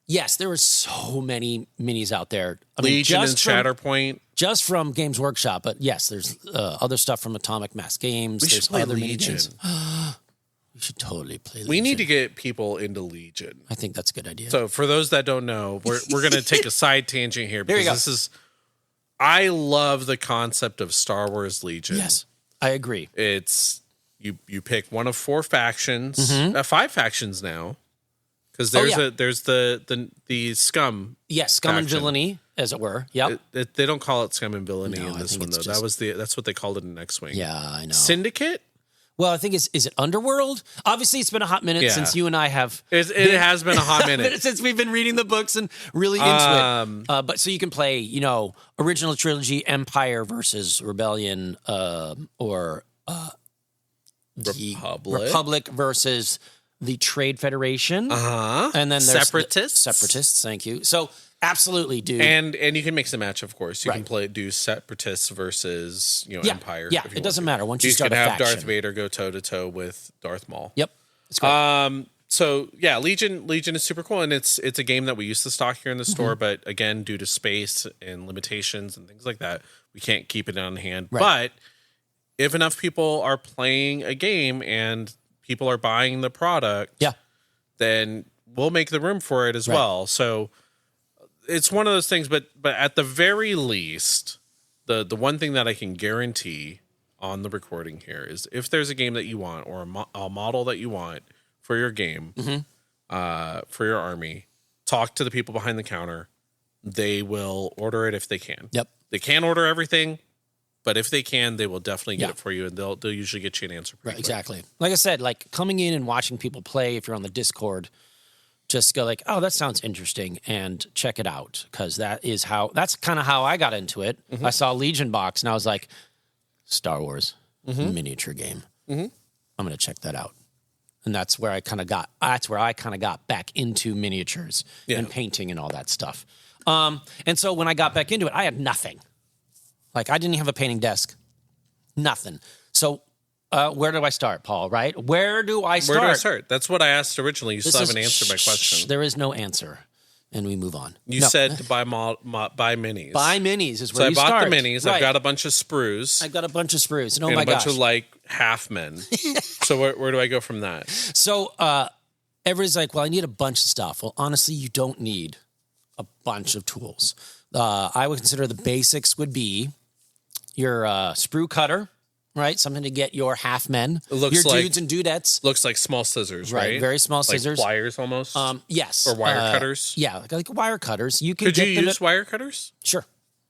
yes, there are so many minis out there. Legion and Shatterpoint. Just from Games Workshop, but yes, there's other stuff from Atomic Mass Games. There's other Legion. We should totally play Legion. We need to get people into Legion. I think that's a good idea. So for those that don't know, we're going to take a side tangent here because I love the concept of Star Wars Legion. Yes, I agree. It's you pick one of 4 factions, 5 factions now, because there's the scum. Yes, scum faction. and villainy, as it were. Yep. They don't call it scum and villainy No, in this one though. just, That's what they called it in X-Wing. Yeah, I know. Syndicate. Well, I think is it Underworld? Obviously, it's been a hot minute since you and I have. It has been a hot minute since we've been reading the books and really into it. But so you can play, original trilogy, Empire versus Rebellion, or the Republic versus the Trade Federation, and then there's Separatists. Thank you. So absolutely, dude. And you can mix and match, of course. You can do Separatists versus Empire. Yeah, it doesn't matter once you start can a have faction. Darth Vader go toe to toe with Darth Maul. Yep, it's great. So yeah, Legion is super cool, and it's a game that we used to stock here in the store, but again, due to space and limitations and things like that, we can't keep it on hand. Right. But if enough people are playing a game and people are buying the product, then we'll make the room for it as well. So it's one of those things, but at the very least, the one thing that I can guarantee on the recording here is if there's a game that you want or a model that you want for your game, for your army, talk to the people behind the counter. They will order it if they can. Yep. They can't order everything, but if they can, they will definitely get it for you, and they'll usually get you an answer. Right, exactly. Like I said, like coming in and watching people play, if you're on the Discord, just go like, oh, that sounds interesting, and check it out, because that's kind of how I got into it. I saw Legion box, and I was like, Star Wars miniature game. I'm going to check that out. And that's where I kind of got back into miniatures and painting and all that stuff. And so when I got back into it, I had nothing. Like, I didn't have a painting desk. Nothing. So where do I start, Paul, right? Where do I start? That's what I asked originally. You still haven't answered my question. There is no answer. And we move on. You said to buy minis. Buy minis is where you start. So I bought the minis. I've got a bunch of sprues. I've got a bunch of sprues. And a bunch of, half men. So where do I go from that? So everybody's like, well, I need a bunch of stuff. Well, honestly, you don't need a bunch of tools. I would consider the basics would be your sprue cutter, right? Something to get your half men, your dudes and dudettes. Looks like small scissors, right? Very small scissors. Like pliers almost? Yes. Or wire cutters? Yeah, like wire cutters. Could you use wire cutters? Sure.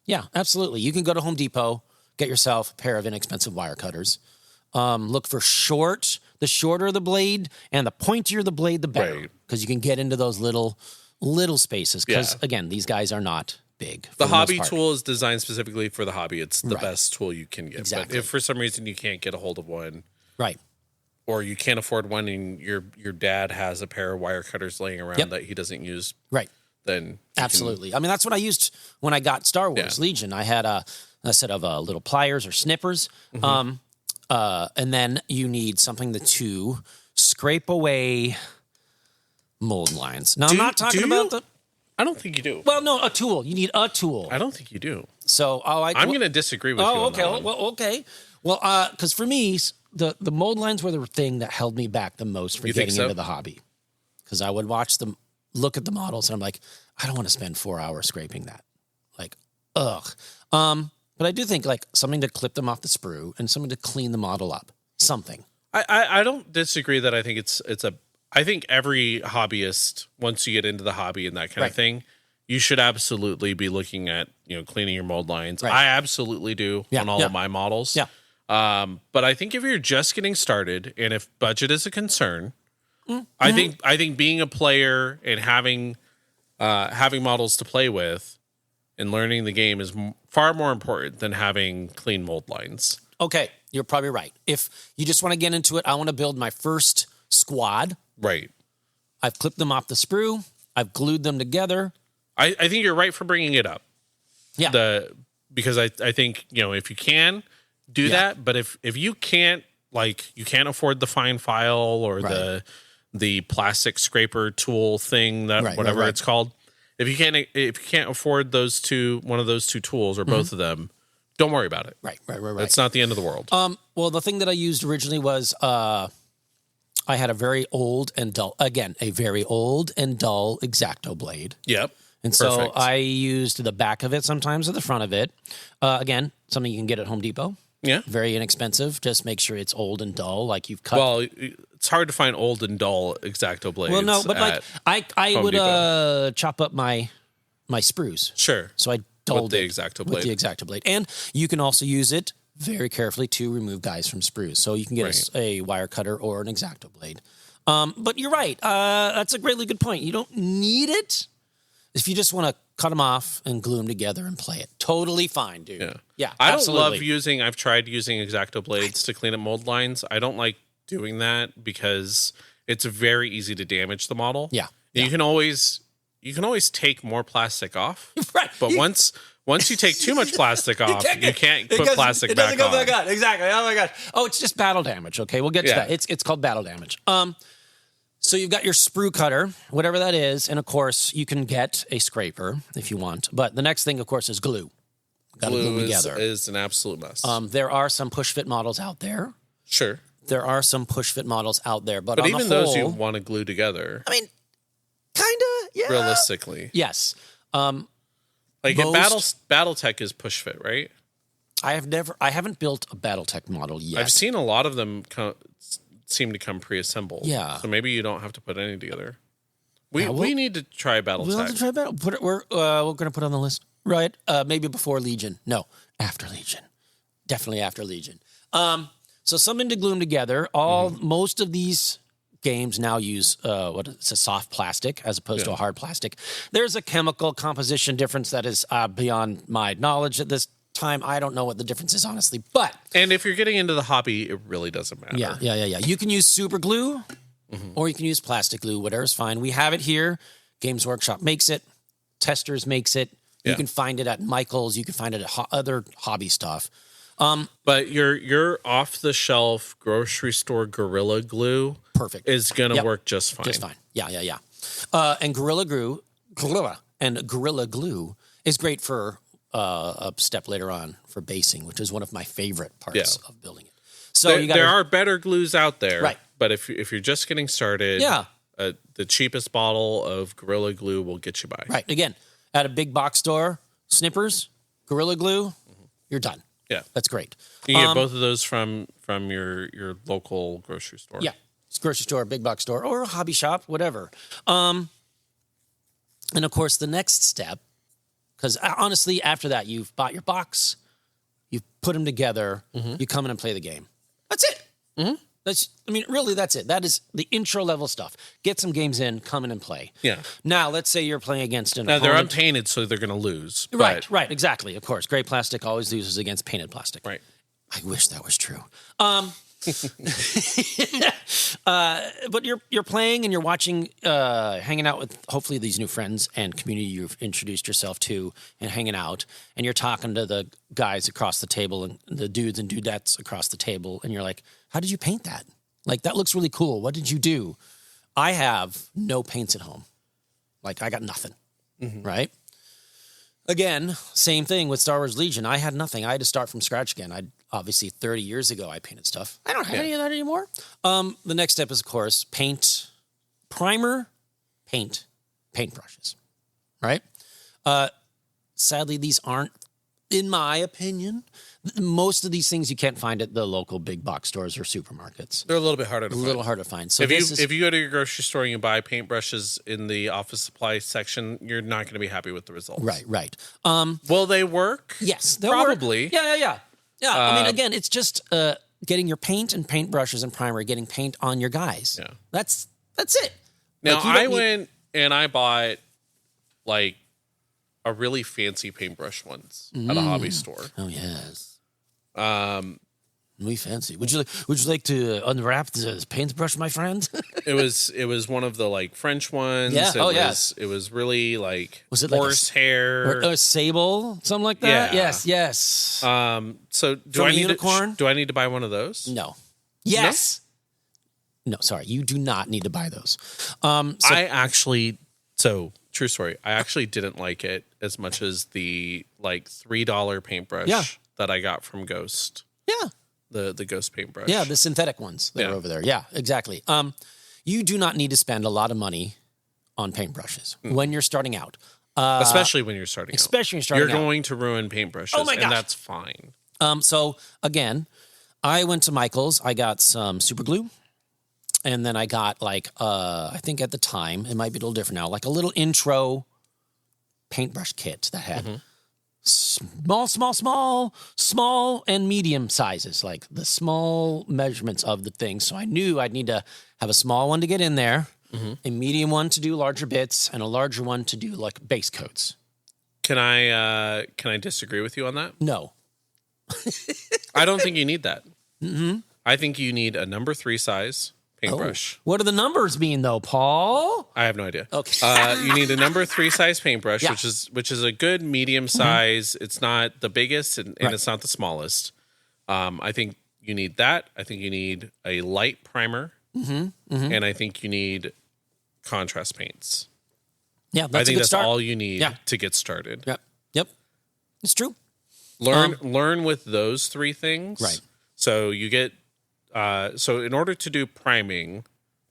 Yeah, absolutely. You can go to Home Depot, get yourself a pair of inexpensive wire cutters. Look for short. The shorter the blade and the pointier the blade, the better. Because you can get into those little spaces. Because, again, these guys are not big. The hobby tool is designed specifically for the hobby. It's the best tool you can get. Exactly. But if for some reason you can't get a hold of one, right, or you can't afford one, and your dad has a pair of wire cutters laying around that he doesn't use, right, then absolutely. I mean, that's what I used when I got Star Wars Legion. I had a set of little pliers or snippers, and then you need something to scrape away mold lines. Now, I'm not talking about the. I don't think you do. Well, no, a tool. You need a tool. I don't think you do. So, I'm going to disagree with you. Oh, on okay. that one. Well, okay. Well, because for me, the mold lines were the thing that held me back the most for getting into the hobby. Because I would watch them, look at the models, and I'm like, I don't want to spend 4 hours scraping that. Like, ugh. But I do think like something to clip them off the sprue and something to clean the model up. Something. I don't disagree that I think I think every hobbyist, once you get into the hobby and that kind of thing, you should absolutely be looking at, cleaning your mold lines. Right. I absolutely do on all of my models. Yeah. But I think if you're just getting started and if budget is a concern, I think being a player and having models to play with and learning the game is far more important than having clean mold lines. Okay, you're probably right. If you just want to get into it, I want to build my first squad. Right. I've clipped them off the sprue. I've glued them together. I think you're right for bringing it up. Yeah. Because I think, if you can do that, but if you can't, you can't afford the fine file or the plastic scraper tool thing that whatever it's called. If you can't afford one of those two tools or both of them, don't worry about it. Right. It's not the end of the world. Well, the thing that I used originally was I had a very old and dull X-Acto blade. Yep. And so I used the back of it sometimes or the front of it. Again, something you can get at Home Depot. Yeah. Very inexpensive. Just make sure it's old and dull, like you've cut. Well, it's hard to find old and dull X-Acto blades. Well, no, but I would chop up my sprues. Sure. So I dulled with the it X-Acto blade. with the X-Acto blade. And you can also use it very carefully to remove guys from sprues. So you can get a wire cutter or an X-Acto blade. But you're right. That's a really good point. You don't need it if you just want to cut them off and glue them together and play it. Totally fine, dude. Yeah, I absolutely. don't love I've tried using X-Acto blades to clean up mold lines. I don't like doing that because it's very easy to damage the model. Yeah. You can always take more plastic off. Right. But once you take too much plastic off, you can't put plastic back on. It doesn't go back on. Exactly. Oh my gosh. Oh, it's just battle damage. Okay, we'll get to that. It's called battle damage. So you've got your sprue cutter, whatever that is, and of course you can get a scraper if you want. But the next thing, of course, is glue. Got to glue them together. Is an absolute mess. There are some push fit models out there. Sure. There are some push fit models out there, but on even the whole, those you want to glue together. I mean, kind of, yeah. Realistically, yes. BattleTech is push fit, right? I haven't built a BattleTech model yet. I've seen a lot of them seem to come pre-assembled. Yeah. So maybe you don't have to put any together. We need to try BattleTech. We'll have to try Battle. We're going to put it on the list, right? Maybe before Legion. No, after Legion. Definitely after Legion. So something to glue them together. Most of these games now use it's a soft plastic as opposed to a hard plastic. There's a chemical composition difference that is beyond my knowledge at this time. I don't know what the difference is, honestly. And if you're getting into the hobby, it really doesn't matter. Yeah. You can use super glue or you can use plastic glue. Whatever's fine. We have it here. Games Workshop makes it. Testers makes it. You can find it at Michael's. You can find it at other hobby stuff. But your off-the-shelf grocery store Gorilla Glue is going to work just fine. Just fine. Yeah. And Gorilla Glue is great for a step later on for basing, which is one of my favorite parts of building it. So there are better glues out there, right? But if you're just getting started, the cheapest bottle of Gorilla Glue will get you by. Right. Again, at a big box store, Snippers, Gorilla Glue, you're done. Yeah, that's great. You get both of those from your local grocery store. Yeah, it's grocery store, big box store, or a hobby shop, whatever. And of course, the next step, because honestly, after that, you've bought your box, you've put them together, you come in and play the game. That's it. Really, that's it. That is the intro level stuff. Get some games in, come in and play. Yeah. Now, let's say you're playing against an opponent. They're unpainted, so they're going to lose. Right, exactly. Of course, gray plastic always loses against painted plastic. Right. I wish that was true. But you're playing and you're watching, hanging out with hopefully these new friends and community you've introduced yourself to, and hanging out, and you're talking to the guys across the table and the dudes and dudettes across the table, and you're like, "How did you paint that? Like, that looks really cool. What did you do?" I have no paints at home. Like, I got nothing. right? Again, same thing with Star Wars Legion. I had nothing. I had to start from scratch again. Obviously 30 years ago, I painted stuff. I don't have any of that anymore. The next step is, of course, paint, primer, paint brushes, right? Sadly, these aren't, in my opinion, most of these things you can't find at the local big box stores or supermarkets. They're a little bit harder to find. A little harder to find. So if you go to your grocery store and you buy paintbrushes in the office supply section, you're not going to be happy with the results. Right. Will they work? Yes, they'll probably. Work. Yeah. I mean, again, it's just getting your paint and paintbrushes and primer, getting paint on your guys. Yeah. That's it. Now, I went and I bought like a really fancy paintbrush once at a hobby store. Oh yes. We fancy. Would you like to unwrap the paintbrush, my friend? It was one of the like French ones. Yeah. It was really like was it like horsehair or a sable, something like that? Yeah. Yes. So From a unicorn? Do I need to buy one of those? No. Yes. No, sorry, you do not need to buy those. True story. I actually didn't like it as much as the like $3 paintbrush that I got from Ghost. Yeah. The Ghost paintbrush. Yeah, the synthetic ones that are over there. Yeah, exactly. You do not need to spend a lot of money on paintbrushes when you're starting out. Especially when you're starting out. You're going to ruin paintbrushes, oh my gosh. and that's fine. So, again, I went to Michael's. I got some super glue. And then I got like, I think at the time, it might be a little different now, like a little intro paintbrush kit that had small and medium sizes, like the small measurements of the thing. So I knew I'd need to have a small one to get in there, a medium one to do larger bits, and a larger one to do like base coats. Can I disagree with you on that? No. I don't think you need that. I think you need a number 3 size paintbrush. Oh. What do the numbers mean, though, Paul? I have no idea. Okay. You need a number 3 size paintbrush, which is a good medium size. It's not the biggest and it's not the smallest. I think you need that. I think you need a light primer, and I think you need contrast paints. Yeah, I think that's all you need to get started. Yep. It's true. Learn with those 3 things. Right. So you get. So in order to do priming,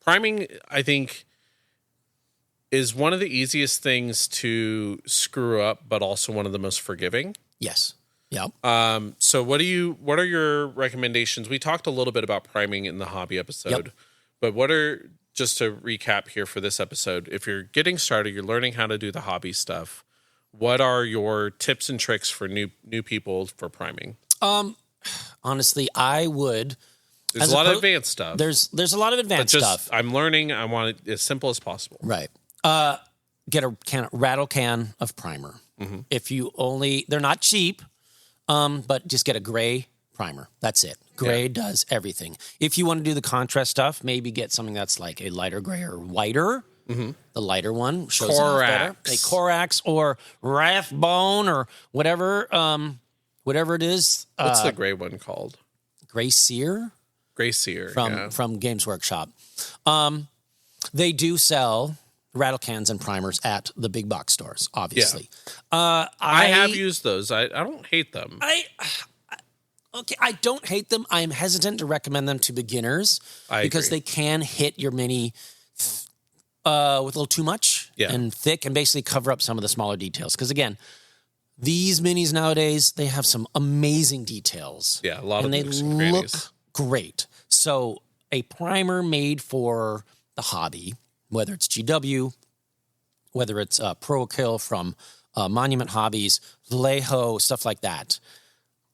I think, is one of the easiest things to screw up, but also one of the most forgiving. Yes. Yep. So what are your recommendations? We talked a little bit about priming in the hobby episode, but just to recap here for this episode, if you're getting started, you're learning how to do the hobby stuff, what are your tips and tricks for new people for priming? Honestly, I would. There's a lot of advanced stuff. There's a lot of advanced stuff. I'm learning. I want it as simple as possible. Right. Get a rattle can of primer. If they're not cheap, but just get a gray primer. That's it. Gray does everything. If you want to do the contrast stuff, maybe get something that's like a lighter gray or whiter. The lighter one shows off better. A Corax or Rathbone or whatever it is. What's the gray one called? Gray Sear? Gray Sear from Games Workshop. They do sell rattle cans and primers at the big box stores, obviously. I have used those. I don't hate them. I don't hate them. I am hesitant to recommend them to beginners because they can hit your mini with a little too much and thick and basically cover up some of the smaller details. Because again, these minis nowadays, they have some amazing details. Yeah, a lot of nooks and crannies. And they look great. So a primer made for the hobby, whether it's GW, whether it's Pro Kill from Monument Hobbies, Vallejo, stuff like that,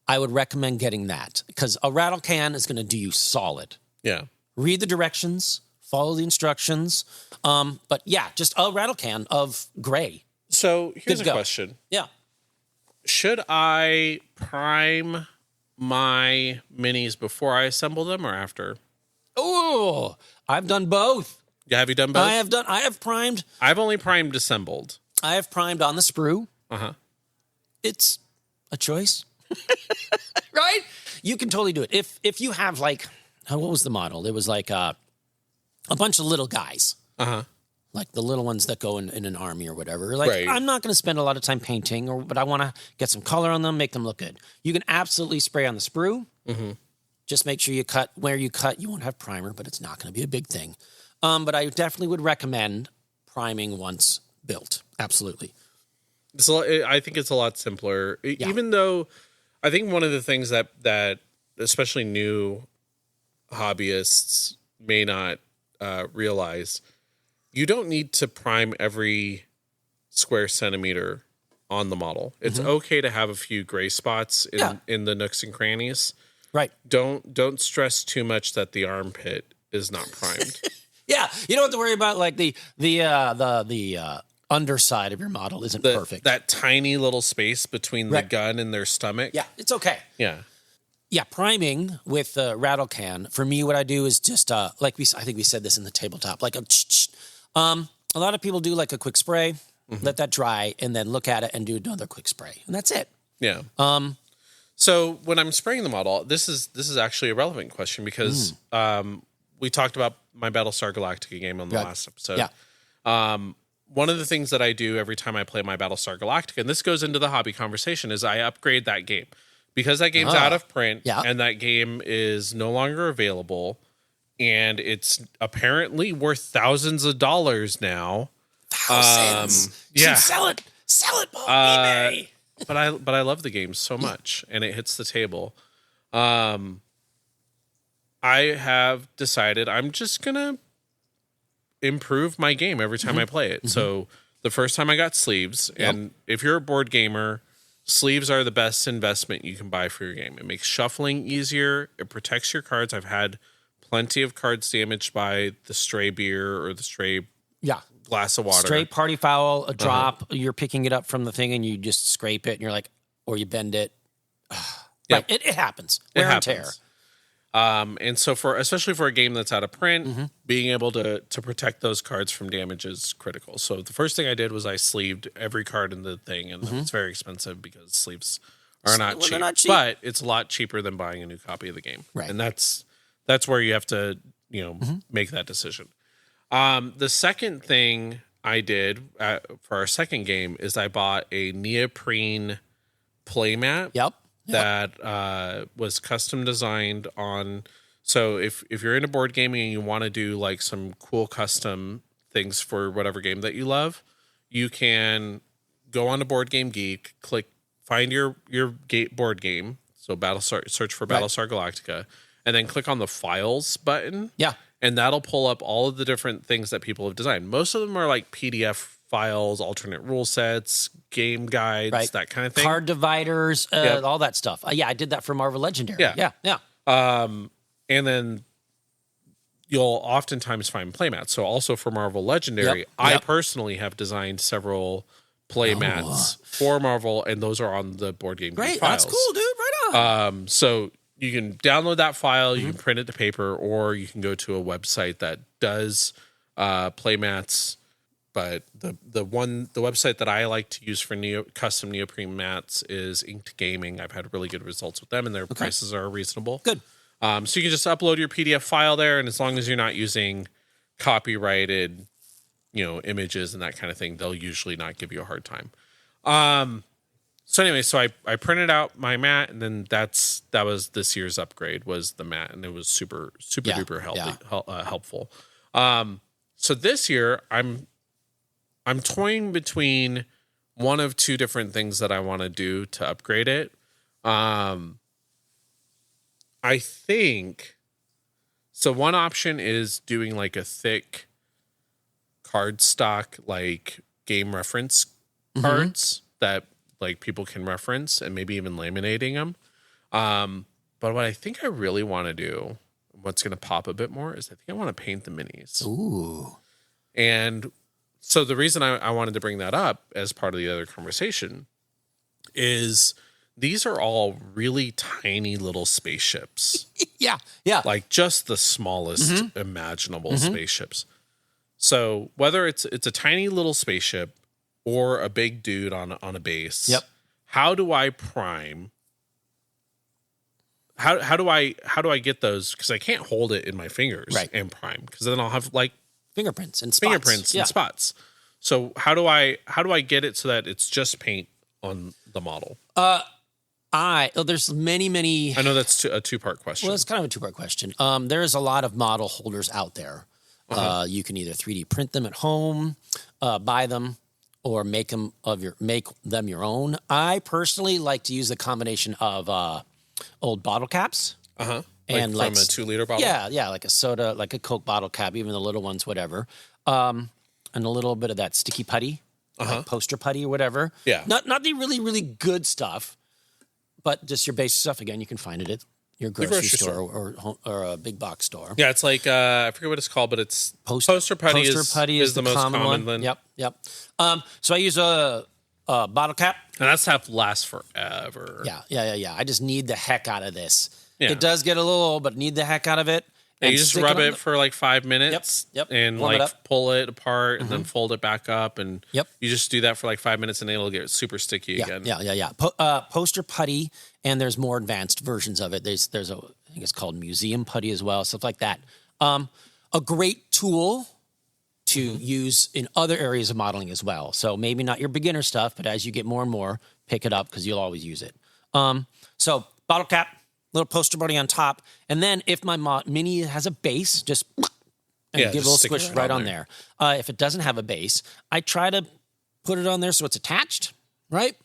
I would recommend getting that because a rattle can is going to do you solid. Yeah. Read the directions, follow the instructions. But yeah, just a rattle can of gray. So here's a question. Yeah. Should I prime my minis before I assemble them or after? Oh, I've done both. Yeah, have you done both? I have primed. I've only primed assembled. I have primed on the sprue. It's a choice. Right? You can totally do it. If you have like, what was the model? It was like a bunch of little guys. like the little ones that go in an army or whatever. Like, Right. I'm not going to spend a lot of time painting, but I want to get some color on them, make them look good. You can absolutely spray on the sprue. Just make sure you cut where you cut. You won't have primer, but it's not going to be a big thing. But I definitely would recommend priming once built. Absolutely. I think it's a lot simpler, even though I think one of the things that especially new hobbyists may not realize, you don't need to prime every square centimeter on the model. It's okay to have a few gray spots in the nooks and crannies. Right. Don't stress too much that the armpit is not primed. Yeah, you don't have to worry about like the underside of your model isn't perfect. That tiny little space between the gun and their stomach. Yeah, it's okay. Yeah. Yeah, priming with the rattle can. For me, what I do is just I think we said this in the tabletop. Like a lot of people do like a quick spray, let that dry, and then look at it and do another quick spray, and that's it. Yeah. So when I'm spraying the model, this is actually a relevant question because we talked about my Battlestar Galactica game on the last episode. Yeah. One of the things that I do every time I play my Battlestar Galactica, and this goes into the hobby conversation, is I upgrade that game. Because that game's out of print and that game is no longer available, and it's apparently worth thousands of dollars now. Thousands. Yeah. Sell it, Paul. eBay. But I love the game so much, and it hits the table. I have decided I'm just gonna improve my game every time I play it. So the first time I got sleeves, and if you're a board gamer, sleeves are the best investment you can buy for your game. It makes shuffling easier. It protects your cards. I've had plenty of cards damaged by the stray beer or the stray glass of water. Stray party foul, a drop. You're picking it up from the thing and you just scrape it and you're like, or you bend it. Right. It happens. Wear and tear. And so especially for a game that's out of print, being able to protect those cards from damage is critical. So the first thing I did was I sleeved every card in the thing, and it's very expensive because sleeves are not cheap. But it's a lot cheaper than buying a new copy of the game. Right. And that's where you have to, make that decision. The second thing I did for our second game is I bought a neoprene playmat. That was custom designed on. So if you're into board gaming and you want to do like some cool custom things for whatever game that you love, you can go on to Board Game Geek, find your board game. So search for Battlestar Galactica, and then click on the Files button. Yeah, and that'll pull up all of the different things that people have designed. Most of them are like PDF files, alternate rule sets, game guides, that kind of thing. Card dividers, all that stuff. I did that for Marvel Legendary. Yeah. And then you'll oftentimes find playmats. So also for Marvel Legendary, I personally have designed several playmats for Marvel, and those are on the Board Game Geek files. That's cool, dude. Right on. So you can download that file, you can print it to paper, or you can go to a website that does playmats. But the website that I like to use for custom neoprene mats is Inked Gaming. I've had really good results with them, and their prices are reasonable. Good. So you can just upload your PDF file there, and as long as you're not using copyrighted, images and that kind of thing, they'll usually not give you a hard time. So anyway, I printed out my mat, and then that was this year's upgrade was the mat, and it was super duper helpful. So this year I'm toying between one of two different things that I want to do to upgrade it. I think so. One option is doing like a thick cardstock, like game reference cards that like people can reference, and maybe even laminating them. But what I think I really want to do, what's going to pop a bit more, is I think I want to paint the minis. Ooh. And so the reason I wanted to bring that up as part of the other conversation is these are all really tiny little spaceships. Yeah. Like just the smallest imaginable spaceships. So whether it's a tiny little spaceship or a big dude on a base, how do I prime? How do I get those? Because I can't hold it in my fingers and prime, because then I'll have like fingerprints and spots. So how do I get it so that it's just paint on the model? There's many. I know that's a two-part question. Well, it's kind of a two-part question. There's a lot of model holders out there. You can either 3D print them at home, buy them, or make them your own. I personally like to use the combination of old bottle caps. And from a 2-liter bottle? Yeah, like a soda, like a Coke bottle cap, even the little ones, whatever. And a little bit of that sticky putty, like poster putty or whatever. Yeah. Not the really, really good stuff, but just your basic stuff. Again, you can find it at your grocery store or a big box store. Yeah, it's like, I forget what it's called, but it's poster putty is the most common one. Yep. So I use a bottle cap. And that stuff lasts forever. Yeah. I just need the heck out of this. Yeah. It does get a little old, but need the heck out of it. And you just rub it for like 5 minutes. Yep. And Warm like pull it apart and then fold it back up. And you just do that for like 5 minutes and it'll get super sticky again. Yeah. Poster putty, and there's more advanced versions of it. There's I think it's called museum putty as well, stuff like that. A great tool to use in other areas of modeling as well. So maybe not your beginner stuff, but as you get more and more, pick it up because you'll always use it. So bottle cap, little poster putty on top, and then if my mini has a base, just give a little squish right on there. If it doesn't have a base, I try to put it on there so it's attached, right?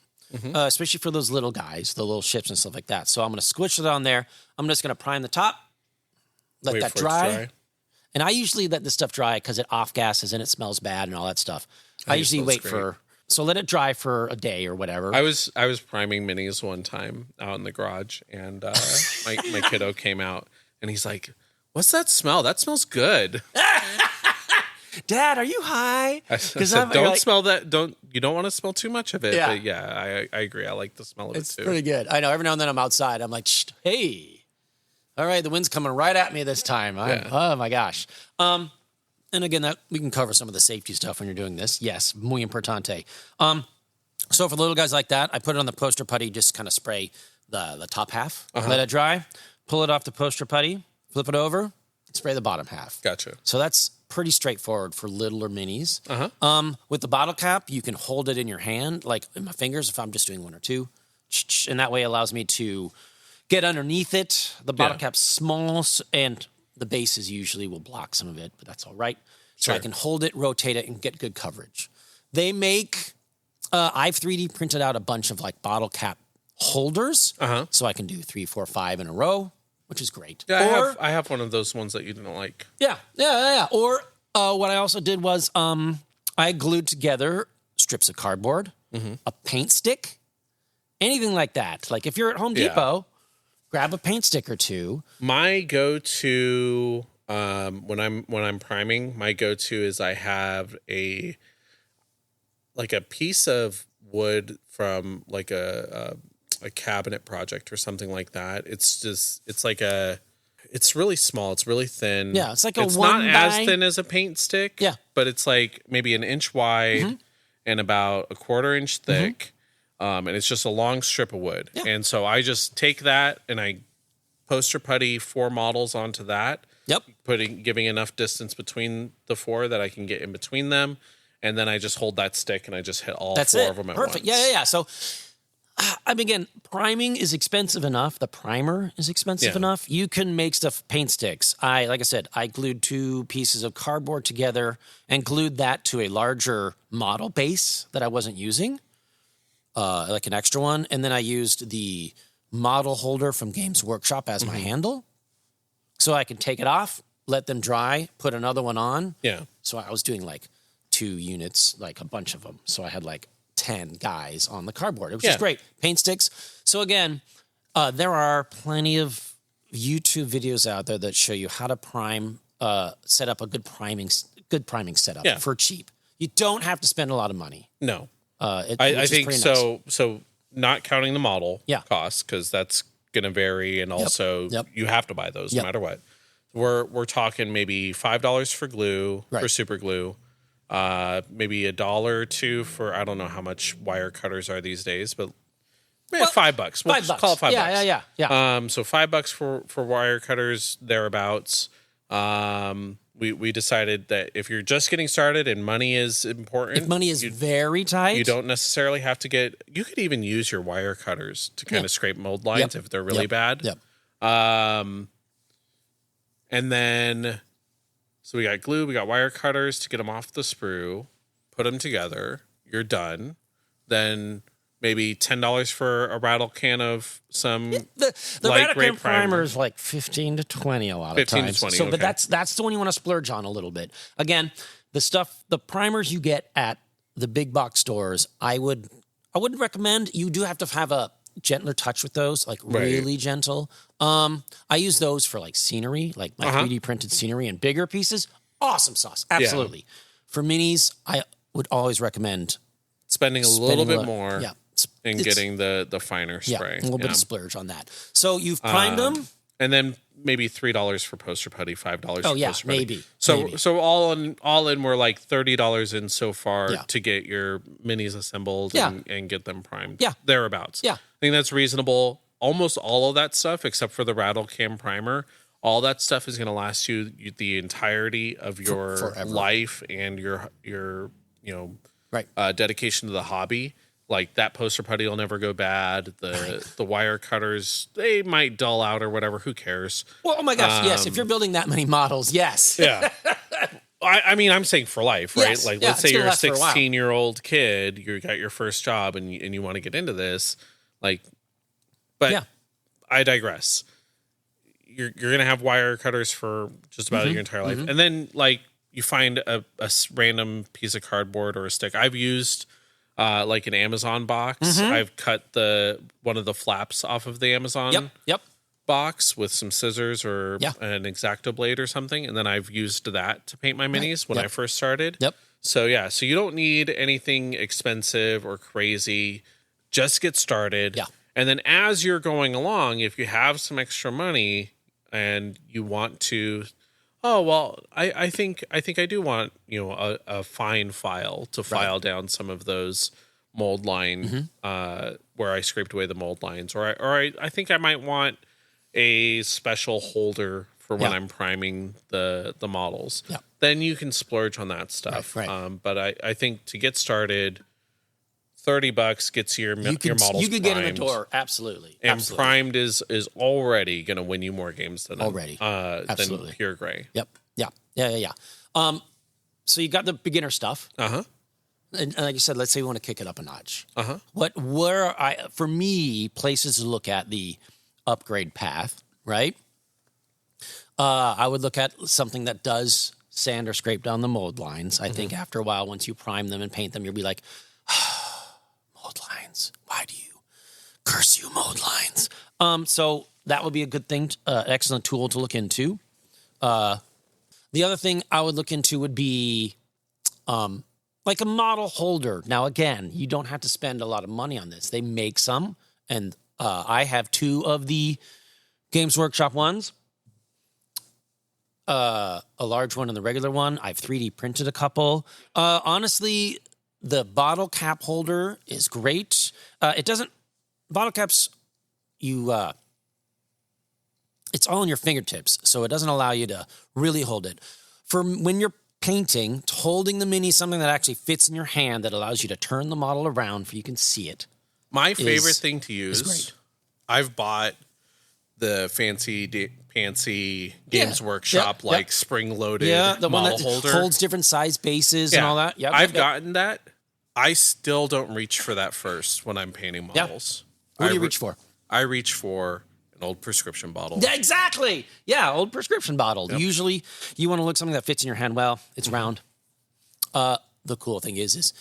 Especially for those little guys, the little ships and stuff like that. So I'm going to squish it on there. I'm just going to prime the top, let that dry. And I usually let this stuff dry because it off gases and it smells bad and all that stuff. I usually wait so let it dry for a day or whatever. I was priming minis one time out in the garage, and my kiddo came out and he's like, "What's that smell? That smells good." Dad, are you high? I said, "Don't smell that. You don't want to smell too much of it." Yeah. But yeah, I agree. I like the smell of it too. It's pretty good. I know. Every now and then I'm outside. I'm like, Shh, hey, all right, the wind's coming right at me this time. Oh my gosh. And again, we can cover some of the safety stuff when you're doing this. Yes, muy importante. So for little guys like that, I put it on the poster putty, just kind of spray the top half, let it dry, pull it off the poster putty, flip it over, spray the bottom half. Gotcha. So that's pretty straightforward for littler minis. With the bottle cap, you can hold it in your hand, like in my fingers, if I'm just doing one or two, and that way allows me to get underneath it. The bottle cap's small, and the bases usually will block some of it, but that's all right. So I can hold it, rotate it, and get good coverage. They make, I've 3D printed out a bunch of like bottle cap holders, so I can do 3, 4, 5 in a row, which is great. Yeah, I have one of those ones that you didn't like. Yeah. Or what I also did was I glued together strips of cardboard, a paint stick, anything like that. Like if you're at Home Depot, grab a paint stick or two. My go-to when I'm priming, my go-to is I have a piece of wood from like a cabinet project or something like that. It's really small. It's really thin. Yeah, it's like it's not as thin as a paint stick. Yeah, but it's like maybe an inch wide and about a 1/4 inch thick. And it's just a long strip of wood. Yeah. And so I just take that and I poster putty 4 models onto that. Yep. Giving enough distance between the 4 that I can get in between them. And then I just hold that stick and I just hit all 4 of them at once. Perfect. Yeah. So, again, priming is expensive enough. The primer is expensive enough. You can make paint sticks. Like I said, I glued 2 pieces of cardboard together and glued that to a larger model base that I wasn't using. Like an extra one. And then I used the model holder from Games Workshop as my handle. So I can take it off, let them dry, put another one on. Yeah. So I was doing like 2 units, like a bunch of them. So I had like 10 guys on the cardboard. It was just great. Paint sticks. So again, there are plenty of YouTube videos out there that show you how to set up a good priming setup for cheap. You don't have to spend a lot of money. No. I think so. Nice. So not counting the model costs, because that's going to vary, and also you have to buy those no matter what. We're talking maybe $5 for glue, for super glue, maybe $1 or $2 for, I don't know how much wire cutters are these days, but $5. We'll $5. Call it $5. Yeah. So $5 for wire cutters, thereabouts. we decided that if you're just getting started and money is important, if money is very tight, you don't necessarily have to get. You could even use your wire cutters to kind of scrape mold lines if they're really bad. Yep. And then, so we got glue, we got wire cutters to get them off the sprue, put them together. You're done. Then maybe $10 for a rattle can of some the light rattle gray can primer is like 15 to 20 a lot of 15 to times. 20, So, but okay. that's the one you want to splurge on a little bit. Again, the primers you get at the big box stores, I wouldn't recommend. You do have to have a gentler touch with those, like really gentle. I use those for like scenery, like my 3D printed scenery and bigger pieces. Awesome sauce, absolutely. Yeah. For minis, I would always recommend spending a little bit more. Yeah. And getting the finer spray. Yeah, a little bit of splurge on that. So you've primed them. And then maybe $3 for poster putty, $5 for poster putty. Maybe. So all in we're like $30 in so far to get your minis assembled and get them primed. Yeah. Thereabouts. Yeah. I think that's reasonable. Almost all of that stuff, except for the rattle cam primer, all that stuff is going to last you the entirety of your forever. life and your dedication to the hobby. Like that poster putty will never go bad. The wire cutters, they might dull out or whatever. Who cares? Well, oh my gosh, yes. If you're building that many models, yes. Yeah. I mean, I'm saying for life, right? Yes. Like, Yeah, let's say it's you're gonna a last for a while. 16-year-old kid, you got your first job, and you want to get into this. Like, but I digress. You're gonna have wire cutters for just about your entire life, and then like you find a random piece of cardboard or a stick. I've used like an Amazon box. I've cut one of the flaps off of the Amazon box with some scissors or an X-Acto blade or something, and then I've used that to paint my minis when I first started. So so you don't need anything expensive or crazy. Just get started. And then as you're going along, if you have some extra money and you want to, I think I do want a fine file to file down some of those mold line where I scraped away the mold lines, or I think I might want a special holder for when I'm priming the models. Then you can splurge on that stuff. But I think to get started, $30 gets your models. You could get in the door, absolutely. And primed is already going to win you more games than than pure gray. Yeah. So you got the beginner stuff. And like you said, let's say we want to kick it up a notch. For me, places to look at the upgrade path, right? I would look at something that does sand or scrape down the mold lines. I think after a while, once you prime them and paint them, you'll be like, mold lines. Why do you curse you, mold lines? So that would be a good thing, excellent tool to look into. The other thing I would look into would be like a model holder. Now, again, you don't have to spend a lot of money on this. They make some, and I have 2 of the Games Workshop ones. A large one and the regular one. I've 3D printed a couple. Honestly, the bottle cap holder is great. Bottle caps, it's all in your fingertips, so it doesn't allow you to really hold it. For when you're painting, holding the mini, something that actually fits in your hand that allows you to turn the model around so you can see it. My favorite thing to use, I've bought the fancy Games Workshop spring-loaded the model one that holder. holds different size bases and all that. I've gotten that. I still don't reach for that first when I'm painting models. What do you reach for? I reach for an old prescription bottle. Yeah, exactly. Yeah, old prescription bottle. Usually you want to look something that fits in your hand well. It's round. The cool thing is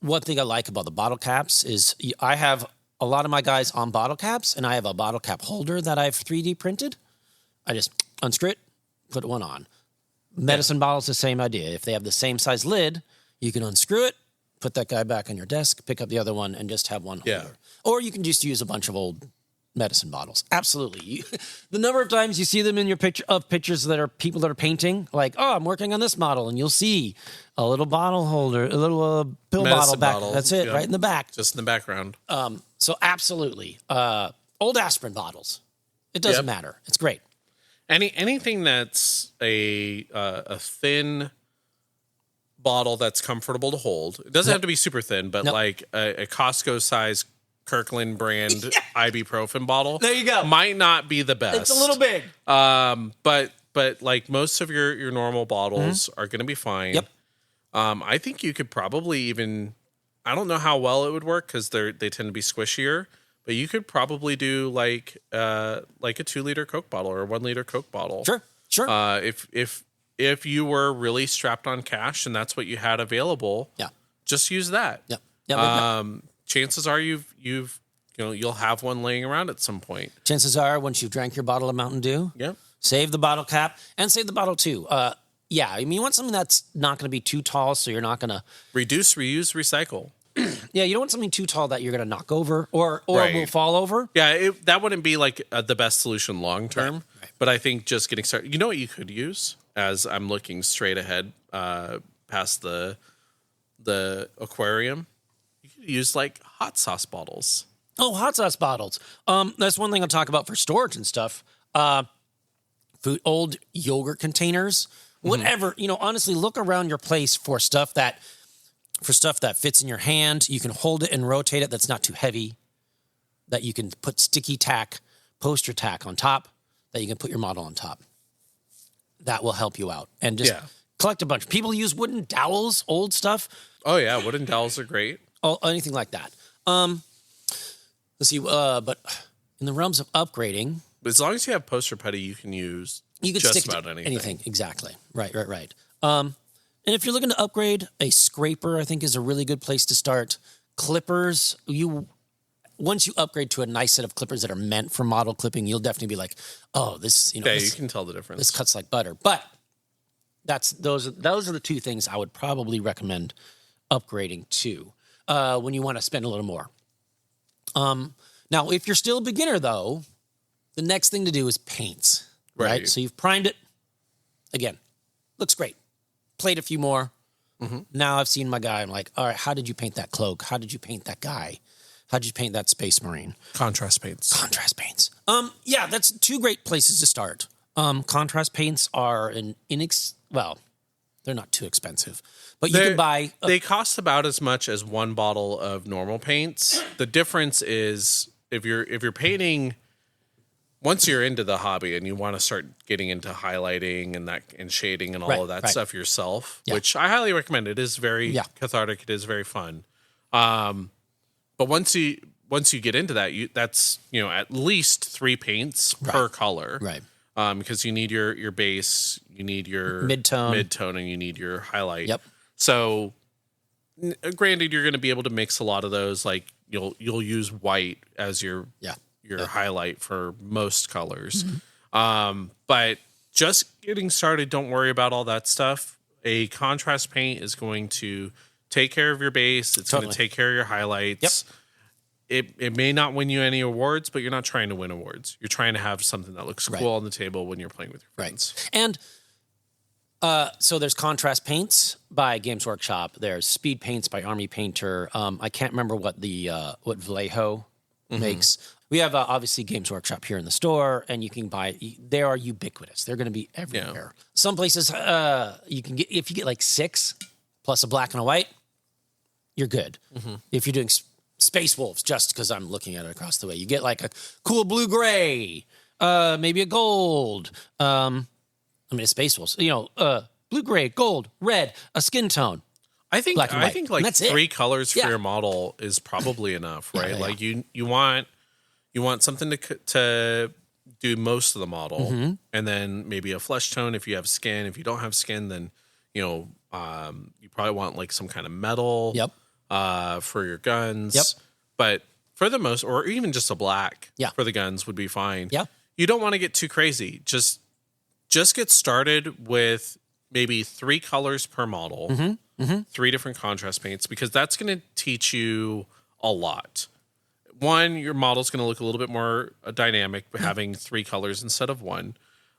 one thing I like about the bottle caps is I have a lot of my guys on bottle caps, and I have a bottle cap holder that I've 3D printed. I just unscrew it, put one on. Medicine bottles, the same idea. If they have the same size lid, you can unscrew it, put that guy back on your desk, pick up the other one, and just have one holder. Or you can just use a bunch of old medicine bottles. Absolutely. The number of times you see them in your pictures that are people that are painting, like, oh, I'm working on this model, and you'll see a little bottle holder, a little pill medicine bottle back. That's it, right in the back. Just in the background. So absolutely. Old aspirin bottles. It doesn't matter. It's great. anything that's a thin bottle that's comfortable to hold. It doesn't have to be super thin, but like a Costco size Kirkland brand ibuprofen bottle. There you go. Might not be the best. It's a little big. But like most of your normal bottles are going to be fine. Yep. I think you could probably even, I don't know how well it would work because they tend to be squishier, but you could probably do like a 2-liter Coke bottle or a 1-liter Coke bottle. Sure. If you were really strapped on cash and that's what you had available, just use that. Yep. Chances are you'll have one laying around at some point. Chances are, once you've drank your bottle of Mountain Dew, save the bottle cap and save the bottle too. I mean, you want something that's not going to be too tall, so you're not going to reduce, reuse, recycle. Yeah, you don't want something too tall that you're going to knock over or will fall over. Yeah, that wouldn't be like the best solution long term. Right. But I think just getting started. You know what you could use? As I'm looking straight ahead past the aquarium, you could use like hot sauce bottles. Oh, hot sauce bottles. That's one thing I'll talk about for storage and stuff. Old yogurt containers, whatever. Honestly, look around your place for stuff that fits in your hand. You can hold it and rotate it. That's not too heavy. That you can put sticky tack, poster tack on top. That you can put your model on top. That will help you out. And just collect a bunch. People use wooden dowels, old stuff. Oh yeah, wooden dowels are great. Oh, anything like that. Let's see. But in the realms of upgrading, but as long as you have poster putty, you can use just stick about anything. Exactly. Right. And if you're looking to upgrade, a scraper, I think, is a really good place to start. Clippers, once you upgrade to a nice set of clippers that are meant for model clipping, you'll definitely be like, oh, this, you can tell the difference. This cuts like butter. But those are the two things I would probably recommend upgrading to when you want to spend a little more. Now, if you're still a beginner, though, the next thing to do is paints. Right? So you've primed it. Again, looks great. Played a few more. Now I've seen my guy. I'm like, all right, how did you paint that cloak? How did you paint that guy? How did you paint that Space Marine? Contrast paints. That's two great places to start. Contrast paints are they're not too expensive, but you can buy. They cost about as much as one bottle of normal paints. The difference is if you're painting. Once you're into the hobby and you want to start getting into highlighting and shading and all of that stuff yourself, which I highly recommend. It is very cathartic. It is very fun. But once you get into that, that's at least 3 paints per color, right? Because you need your base, you need your mid-tone, and you need your highlight. Yep. So, granted, you're going to be able to mix a lot of those. Like you'll use white as your highlight for most colors. But just getting started, don't worry about all that stuff. A contrast paint is going to take care of your base. It's going to take care of your highlights. It may not win you any awards, but you're not trying to win awards. You're trying to have something that looks cool on the table when you're playing with your friends. And so there's contrast paints by Games Workshop. There's speed paints by Army Painter. I can't remember what what Vallejo makes. We have obviously Games Workshop here in the store, and you can buy. They are ubiquitous. They're going to be everywhere. Some places you can get, if you get like 6 plus a black and a white, you're good. If you're doing Space Wolves, just because I'm looking at it across the way, you get like a cool blue gray, maybe a gold. Space Wolves. Blue gray, gold, red, a skin tone. I think like 3 colors for your model is probably enough, right? Like you want something to do most of the model, and then maybe a flesh tone if you have skin. If you don't have skin, then you probably want like some kind of metal for your guns. But for the most, or even just a black for the guns would be fine. You don't want to get too crazy. Just get started with maybe 3 colors per model, 3 different contrast paints, because that's going to teach you a lot. One, your model's going to look a little bit more dynamic having 3 colors instead of 1.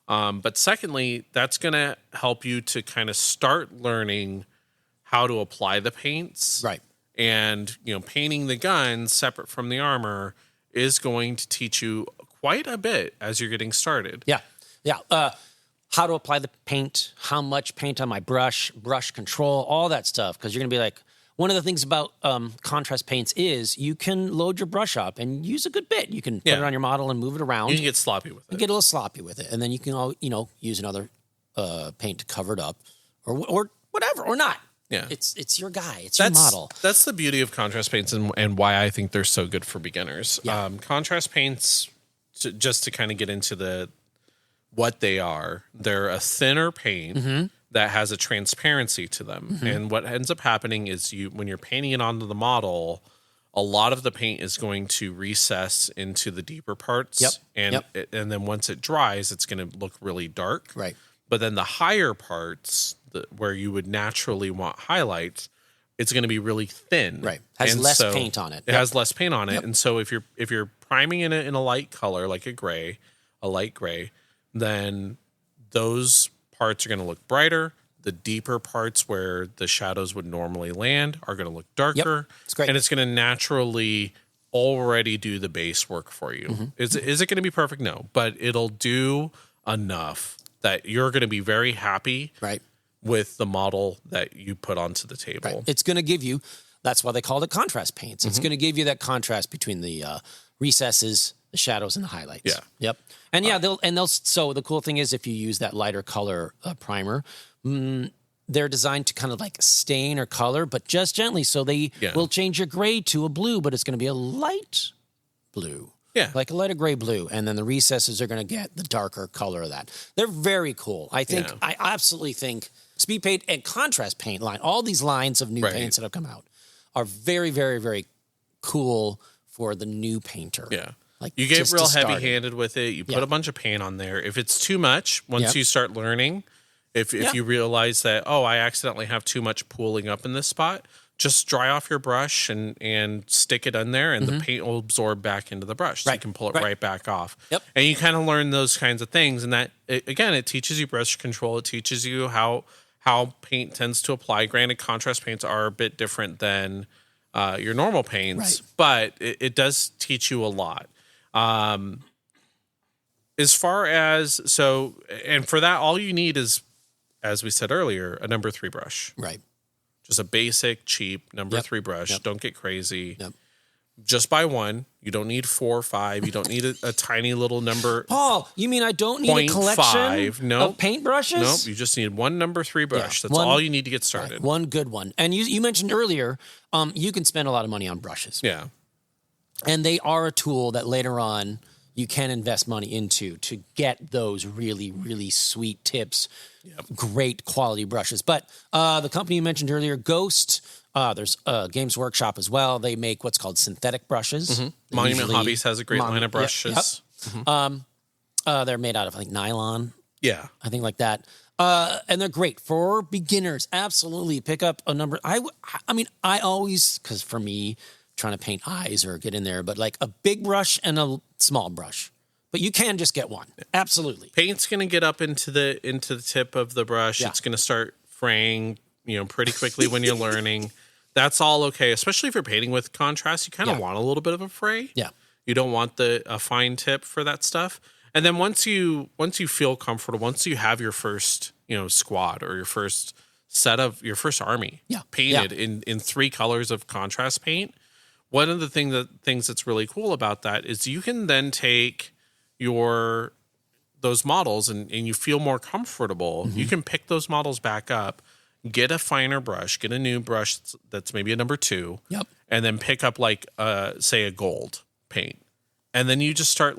But secondly, that's going to help you to kind of start learning how to apply the paints. Right. And, painting the guns separate from the armor is going to teach you quite a bit as you're getting started. Yeah. How to apply the paint, how much paint on my brush control, all that stuff. Because you're going to be like, one of the things about contrast paints is you can load your brush up and use a good bit. You can put it on your model and move it around. You can get sloppy with it. You get a little sloppy with it. And then you can, use another paint to cover it up or whatever, or not. Yeah. It's your guy. It's your model. That's the beauty of contrast paints and why I think they're so good for beginners. Yeah. Contrast paints, just to kind of get into what they are, they're a thinner paint that has a transparency to them. And what ends up happening is when you're painting it onto the model, a lot of the paint is going to recess into the deeper parts. Yep. And then once it dries, it's going to look really dark. Right. But then the higher parts, where you would naturally want highlights, it's going to be really thin. Right. Has less paint on it. It has less paint on it. And so if you're priming in a light color, like a light gray, then those parts are going to look brighter. The deeper parts where the shadows would normally land are going to look darker. It's great. And it's going to naturally already do the base work for you. Is it going to be perfect? No. But it'll do enough that you're going to be very happy with the model that you put onto the table. Right. It's going to give you, that's why they call it contrast paints. It's going to give you that contrast between the recesses, the shadows, and the highlights. Yeah. Yep. And so the cool thing is if you use that lighter color primer, they're designed to kind of like stain or color, but just gently. So they will change your gray to a blue, but it's going to be a light blue. Yeah. Like a lighter gray blue. And then the recesses are going to get the darker color of that. They're very cool. I absolutely think speed paint and contrast paint line, all these lines of new paints that have come out are very, very, very cool for the new painter. Yeah. Like you get real heavy-handed with it. You put a bunch of paint on there. If it's too much, once you start learning, if you realize that, I accidentally have too much pooling up in this spot, just dry off your brush and stick it in there, and the paint will absorb back into the brush. So you can pull it right back off. Yep. And you kind of learn those kinds of things. And that, again, it teaches you brush control. It teaches you how paint tends to apply. Granted, contrast paints are a bit different than your normal paints, but it does teach you a lot. As far as, and for that, all you need is, as we said earlier, a number 3 brush. Right. Just a basic, cheap number 3 brush. Yep. Don't get crazy. Yep. Just buy one. You don't need 4 or 5. You don't need a tiny little number. Paul, you mean I don't need a collection of paintbrushes? Nope. You just need one number 3 brush. That's all you need to get started. Right. One good one. And you mentioned earlier, you can spend a lot of money on brushes. Yeah. And they are a tool that later on you can invest money into to get those really, really sweet tips, great quality brushes. But the company you mentioned earlier, Ghost, there's Games Workshop as well. They make what's called synthetic brushes. Monument Hobbies has a great line of brushes. They're made out of nylon. Yeah. I think like that. And they're great for beginners. Absolutely. Pick up a number. I always, because for me, trying to paint eyes or get in there, but like a big brush and a small brush. But you can just get one. Absolutely. Paint's going to get up into the tip of the brush. It's going to start fraying, pretty quickly when you're learning. That's all okay, especially if you're painting with contrast. You kind of want a little bit of a fray. Yeah. You don't want a fine tip for that stuff. And then once you feel comfortable, once you have your first, squad or your first set of your first army painted in 3 colors of contrast paint, one of the things that's really cool about that is you can then take those models and you feel more comfortable. You can pick those models back up, get a finer brush, get a new brush that's maybe a number 2, and then pick up say a gold paint. And then you just start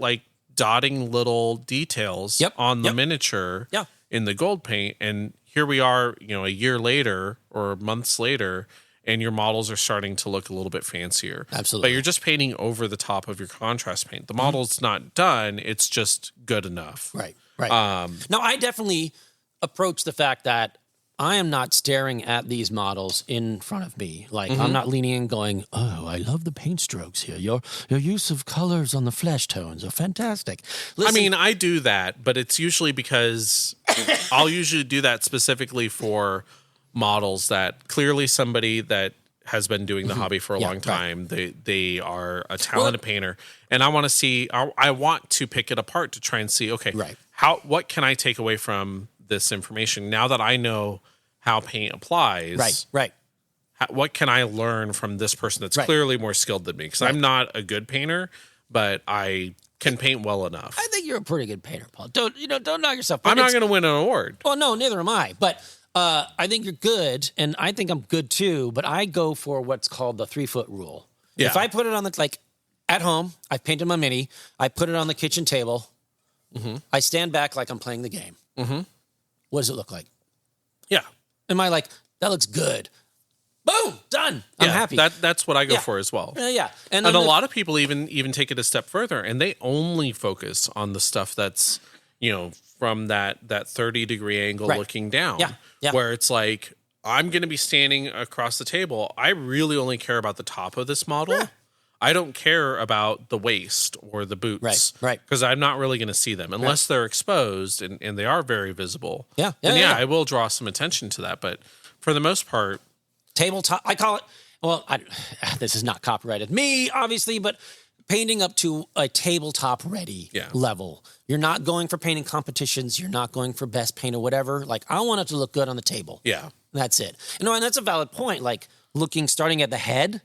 dotting little details on the miniature in the gold paint. And here we are, a year later or months later, and your models are starting to look a little bit fancier. Absolutely. But you're just painting over the top of your contrast paint. The model's not done. It's just good enough. Right. Now, I definitely approach the fact that I am not staring at these models in front of me. I'm not leaning in going, oh, I love the paint strokes here. Your use of colors on the flesh tones are fantastic. Listen, I do that, but it's usually because I'll usually do that specifically for models that clearly somebody that has been doing the hobby for a long time. They are a talented painter, and I want to see. I want to pick it apart to try and see. Okay, what can I take away from this information now that I know how paint applies? Right. What can I learn from this person that's Right. clearly more skilled than me? Because I'm not a good painter, but I can paint well enough. I think you're a pretty good painter, Paul. Don't knock yourself. I'm not going to win an award. Well, no, neither am I. But I think you're good, and I think I'm good too. But I go for what's called the 3-foot rule. Yeah. If I put it on at home, I painted my mini. I put it on the kitchen table. Mm-hmm. I stand back like I'm playing the game. Mm-hmm. What does it look like? Yeah. Am I like, that looks good? Boom, done. I'm happy. That's what I go for as well. Yeah. And a lot of people even take it a step further, and they only focus on the stuff that's, from that 30-degree angle looking down. Yeah. Where it's like, I'm going to be standing across the table. I really only care about the top of this model. Yeah. I don't care about the waist or the boots. Right. Because I'm not really going to see them unless they're exposed and they are very visible. Yeah. I will draw some attention to that. But for the most part, tabletop, I call it, well, this is not copyrighted me, obviously, but painting up to a tabletop ready level. You're not going for painting competitions. You're not going for best paint or whatever. Like, I want it to look good on the table. Yeah. That's it. And that's a valid point. Like, starting at the head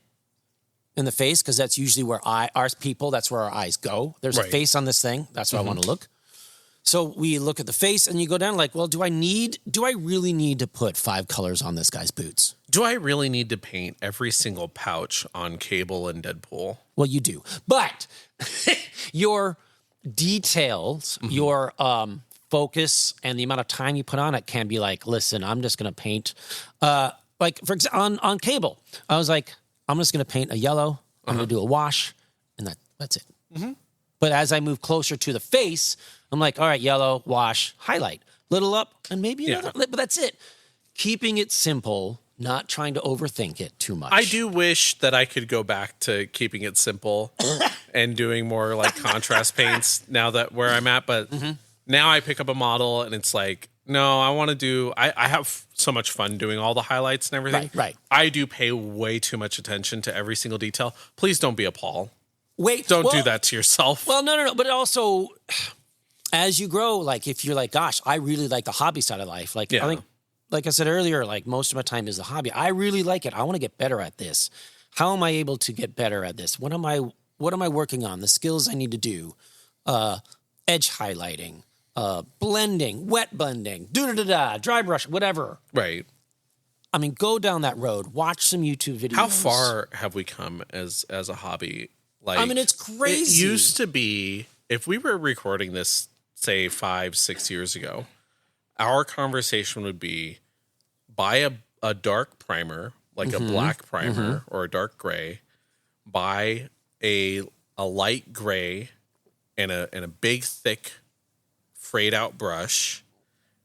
and the face, because that's usually where that's where our eyes go. There's a face on this thing. That's where I want to look. So we look at the face and you go down like, well, do I really need to put 5 colors on this guy's boots? Do I really need to paint every single pouch on Cable and Deadpool? Well, you do. But your details, your focus, and the amount of time you put on it can be like, listen, I'm just going to paint. Like, for example, on Cable, I was like, I'm just going to paint a yellow. I'm going to do a wash, and that's it. Mm-hmm. But as I move closer to the face, I'm like, all right, yellow, wash, highlight, little up, and maybe another, but that's it. Keeping it simple, not trying to overthink it too much. I do wish that I could go back to keeping it simple and doing more like contrast paints now that where I'm at. But now I pick up a model and it's like, no, I want to do, I have so much fun doing all the highlights and everything. Right. I do pay way too much attention to every single detail. Please don't be a Paul. Don't do that to yourself. Well, no. But also, as you grow, like if you're like, gosh, I really like the hobby side of life. Like, I think, like I said earlier, like most of my time is the hobby. I really like it. I want to get better at this. How am I able to get better at this? What am I working on? The skills I need to do, edge highlighting, blending, wet blending, dry brush, whatever. Right. I mean, go down that road. Watch some YouTube videos. How far have we come as a hobby? Like, I mean, it's crazy. It used to be, if we were recording this, say 5-6 years ago, our conversation would be buy a dark primer, like a black primer or a dark gray, buy a light gray and a big thick frayed out brush,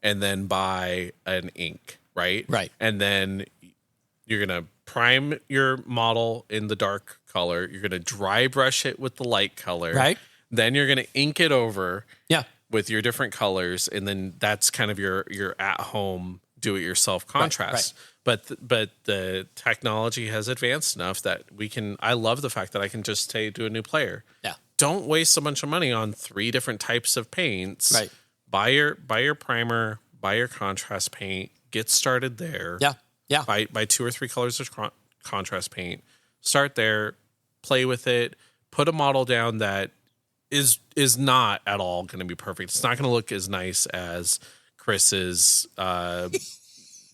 and then buy an ink, right? Right. And then you're going to prime your model in the dark color. You're going to dry brush it with the light color. Right. Then you're going to ink it over. Yeah. With your different colors, and then that's kind of your at-home do-it-yourself contrast. Right. But the technology has advanced enough that I love the fact that I can just do a new player. Yeah. Don't waste a bunch of money on 3 different types of paints. Right. Buy your primer, buy your contrast paint, get started there. Yeah. Yeah. Buy 2 or 3 colors of contrast paint. Start there, play with it, put a model down that is not at all going to be perfect. It's not going to look as nice as Chris's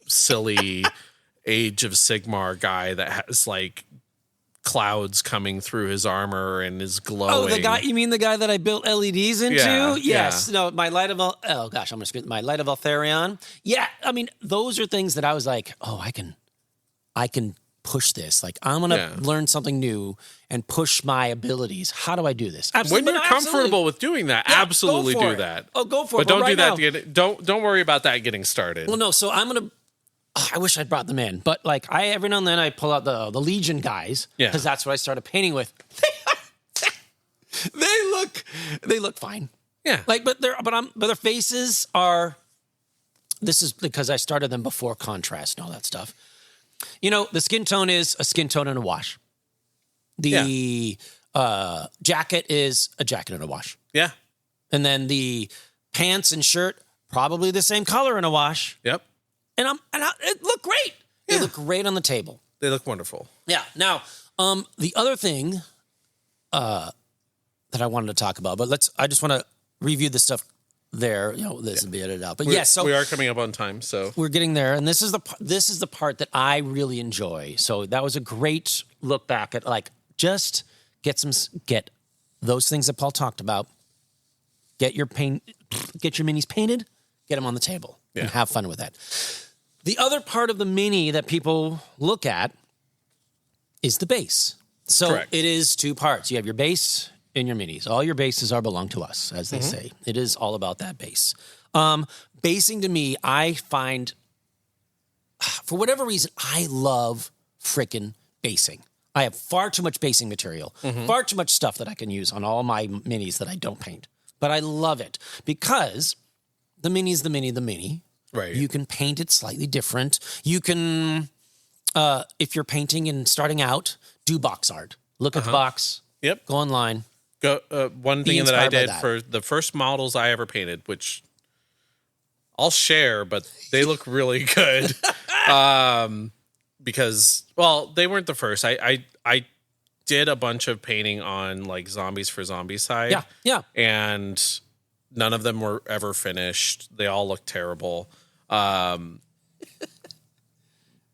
silly Age of Sigmar guy that has like clouds coming through his armor and is glowing. Oh, the guy? You mean the guy that I built LEDs into? Yeah, yes. yeah. No, my light of my light of Altharion. Yeah, I mean those are things that I was like, oh, I can push this. Like I'm gonna learn something new and push my abilities. How do I do this? When you're comfortable with doing that, absolutely do that. Oh, go for it. But don't right do that. Don't worry about that getting started. Well, no. So I'm gonna. I wish I'd brought them in, but like every now and then I pull out the Legion guys because that's what I started painting with. They look fine. Yeah. Like, but their faces are. This is because I started them before contrast and all that stuff. You know, the skin tone is a skin tone and a wash. The jacket is a jacket and a wash. Yeah. And then the Pants and shirt, probably the same color in a wash. Yep. And it looked great. They look great on the table. They look wonderful. Yeah. Now, the other thing that I wanted to talk about, but I just want to review the stuff there. This will be edited out. But yes, so we are coming up on time, so we're getting there, and this is the part that I really enjoy. So that was a great look back at just get those things that Paul talked about. Get your minis painted, get them on the table, and have fun with that. The other part of the mini that people look at is the base. So Correct. It is two parts. You have your base and your minis. All your bases belong to us, as they say. It is all about that base. Basing to me, I find, for whatever reason, I love frickin' basing. I have far too much basing material, far too much stuff that I can use on all my minis that I don't paint. But I love it because the mini is the mini. Right. You can paint it slightly different. You can, if you're painting and starting out, do box art. Look at the box. Yep. Go online. One thing that I did for the first models I ever painted, which I'll share, but they look really good. Because, well, they weren't the first. I did a bunch of painting on like Zombies for Zombicide. Yeah. And none of them were ever finished. They all look terrible.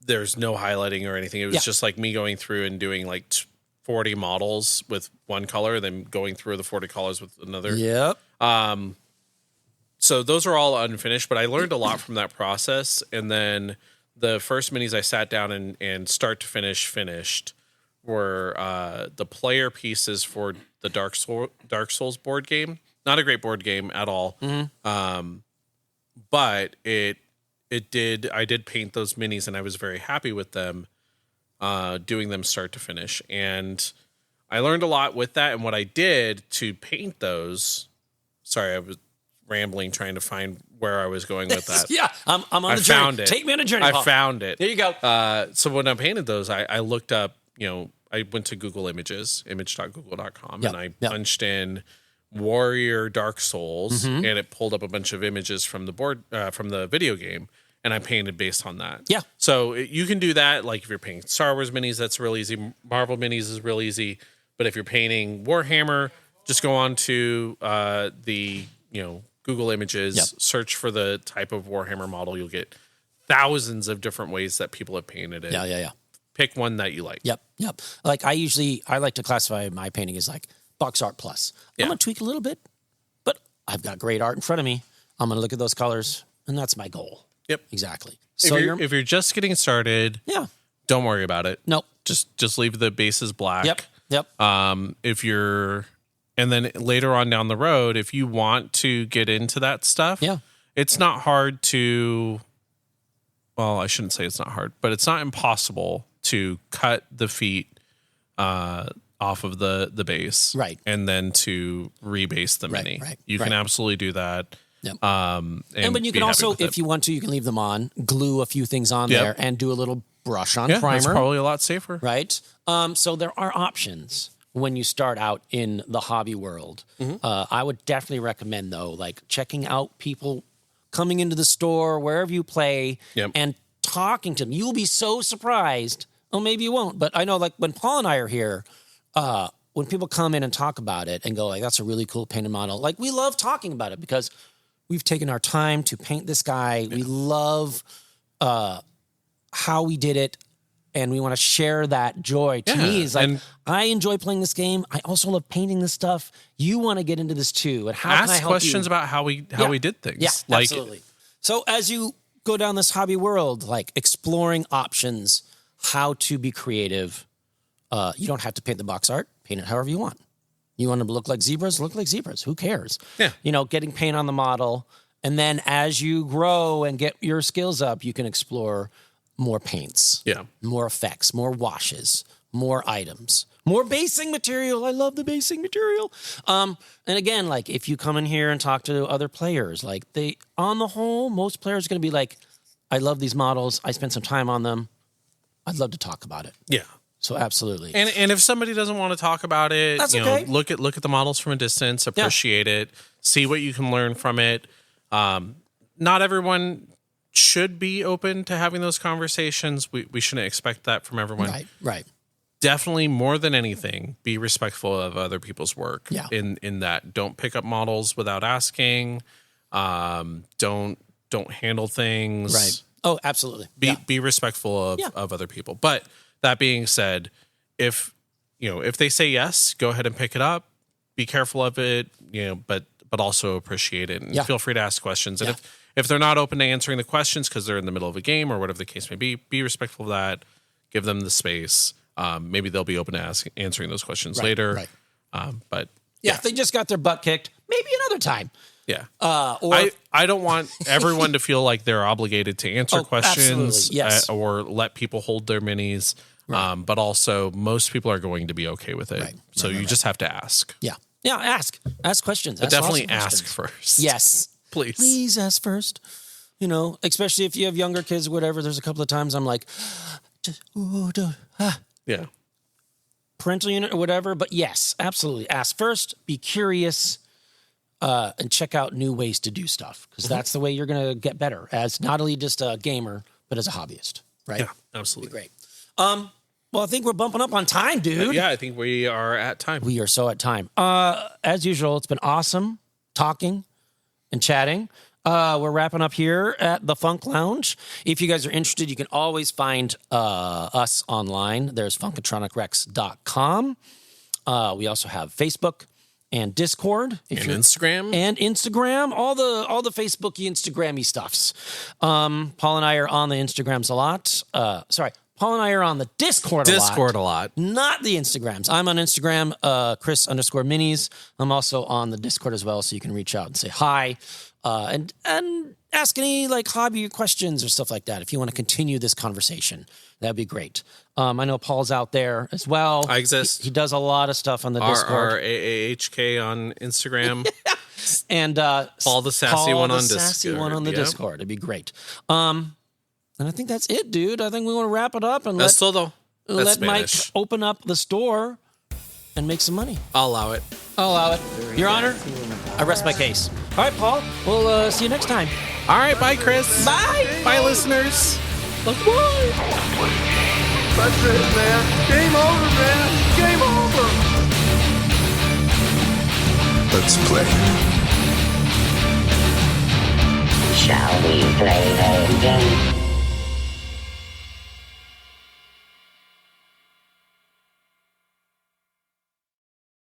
There's no highlighting or anything. It was just like me going through and doing like 40 models with one color, then going through the 40 colors with another. Yep. So those are all unfinished, but I learned a lot from that process. And then the first minis I sat down and start to finish finished were the player pieces for the Dark Souls board game. Not a great board game at all. But I did paint those minis and I was very happy with them, doing them start to finish. And I learned a lot with that. And what I did to paint those, sorry, I was rambling trying to find where I was going with that. Yeah, I'm on the journey. Found it. Take me on a journey, I Paul. found it. There you go. So when I painted those, I looked up, I went to Google Images, image.google.com, and I punched in Warrior Dark Souls, and it pulled up a bunch of images from the board, from the video game, and I painted based on that. Yeah. So you can do that. Like if you're painting Star Wars minis, that's real easy. Marvel minis is real easy. But if you're painting Warhammer, just go on to the Google Images, search for the type of Warhammer model. You'll get thousands of different ways that people have painted it. Yeah. Pick one that you like. Yep. Like I like to classify my painting as like box art plus. I'm going to tweak a little bit, but I've got great art in front of me. I'm going to look at those colors, and that's my goal. Yep. Exactly. So if you're just getting started, don't worry about it. Nope. Just leave the bases black. Yep. And then later on down the road, if you want to get into that stuff, it's not hard to, well, I shouldn't say it's not hard, but it's not impossible to cut the feet off of the base. Right. And then to rebase the mini. Right. You can absolutely do that. Yep. And you can also, if you want to, you can leave them on, glue a few things on there, and do a little brush on primer. That's probably a lot safer. Right. So there are options when you start out in the hobby world. I would definitely recommend, though, like checking out people coming into the store, wherever you play, and talking to them. You'll be so surprised. Oh, maybe you won't. But I know, like, when Paul and I are here, when people come in and talk about it and go, like, that's a really cool painted model, like, we love talking about it because we've taken our time to paint this guy. We love how we did it, and we want to share that joy. To me, is like, I enjoy playing this game. I also love painting this stuff. You want to get into this too, and how can I ask help questions you? about how we did things. Yeah, absolutely. So as you go down this hobby world, like exploring options, how to be creative. You don't have to paint the box art. Paint it however you want. You want them to look like zebras? Look like zebras. Who cares? Yeah. Getting paint on the model. And then as you grow and get your skills up, you can explore more paints. Yeah. More effects, more washes, more items, more basing material. I love the basing material. And again, like if you come in here and talk to other players, like on the whole, most players are going to be like, I love these models. I spent some time on them. I'd love to talk about it. Yeah. So absolutely. And if somebody doesn't want to talk about it, That's you know, okay. look at the models from a distance, appreciate it, see what you can learn from it. Not everyone should be open to having those conversations. We shouldn't expect that from everyone. Right. Definitely, more than anything, be respectful of other people's work. Yeah. In that, don't pick up models without asking. Don't handle things. Right. Oh, absolutely. Be respectful of other people. But that being said, if they say yes, go ahead and pick it up. Be careful of it, but also appreciate it, and feel free to ask questions. And if they're not open to answering the questions because they're in the middle of a game or whatever the case may be respectful of that. Give them the space. Maybe they'll be open to answering those questions later. Right. But if they just got their butt kicked, maybe another time. Yeah. Or I don't want everyone to feel like they're obligated to answer questions or let people hold their minis. Right. But also, most people are going to be okay with it. Right. So you just have to ask. Yeah. Yeah, ask questions. But definitely ask first. Yes. Please ask first. Especially if you have younger kids or whatever. There's a couple of times I'm like, yeah. Parental unit or whatever. But yes, absolutely. Ask first. Be curious. And check out new ways to do stuff. Because that's the way you're going to get better as not only just a gamer, but as a hobbyist. Right? Yeah, absolutely. Great. Well, I think we're bumping up on time, dude. Yeah, I think we are at time. We are so at time. As usual, it's been awesome talking and chatting. We're wrapping up here at the Funk Lounge. If you guys are interested, you can always find us online. There's funkatronicrex.com. We also have Facebook and Discord. And Instagram. And Instagram. All the Facebooky, Instagrammy stuffs. Paul and I are on the Instagrams a lot. Paul and I are on the Discord a lot. Not the Instagrams. I'm on Instagram, Chris_minis. I'm also on the Discord as well, so you can reach out and say hi. And ask any hobby questions or stuff like that. If you want to continue this conversation, that'd be great. I know Paul's out there as well. I exist. He does a lot of stuff on the Discord. RAAHK on Instagram. And Paul the Sassy one on Discord. Sassy one on the Discord. It'd be great. And I think that's it, dude. I think we want to wrap it up and let Mike open up the store and make some money. I'll allow it. Your Honor, I rest my case. All right, Paul. We'll see you next time. All right, bye, Chris. Bye, listeners. That's it, man. Game over, man. Game over. Let's play. Shall we play a game?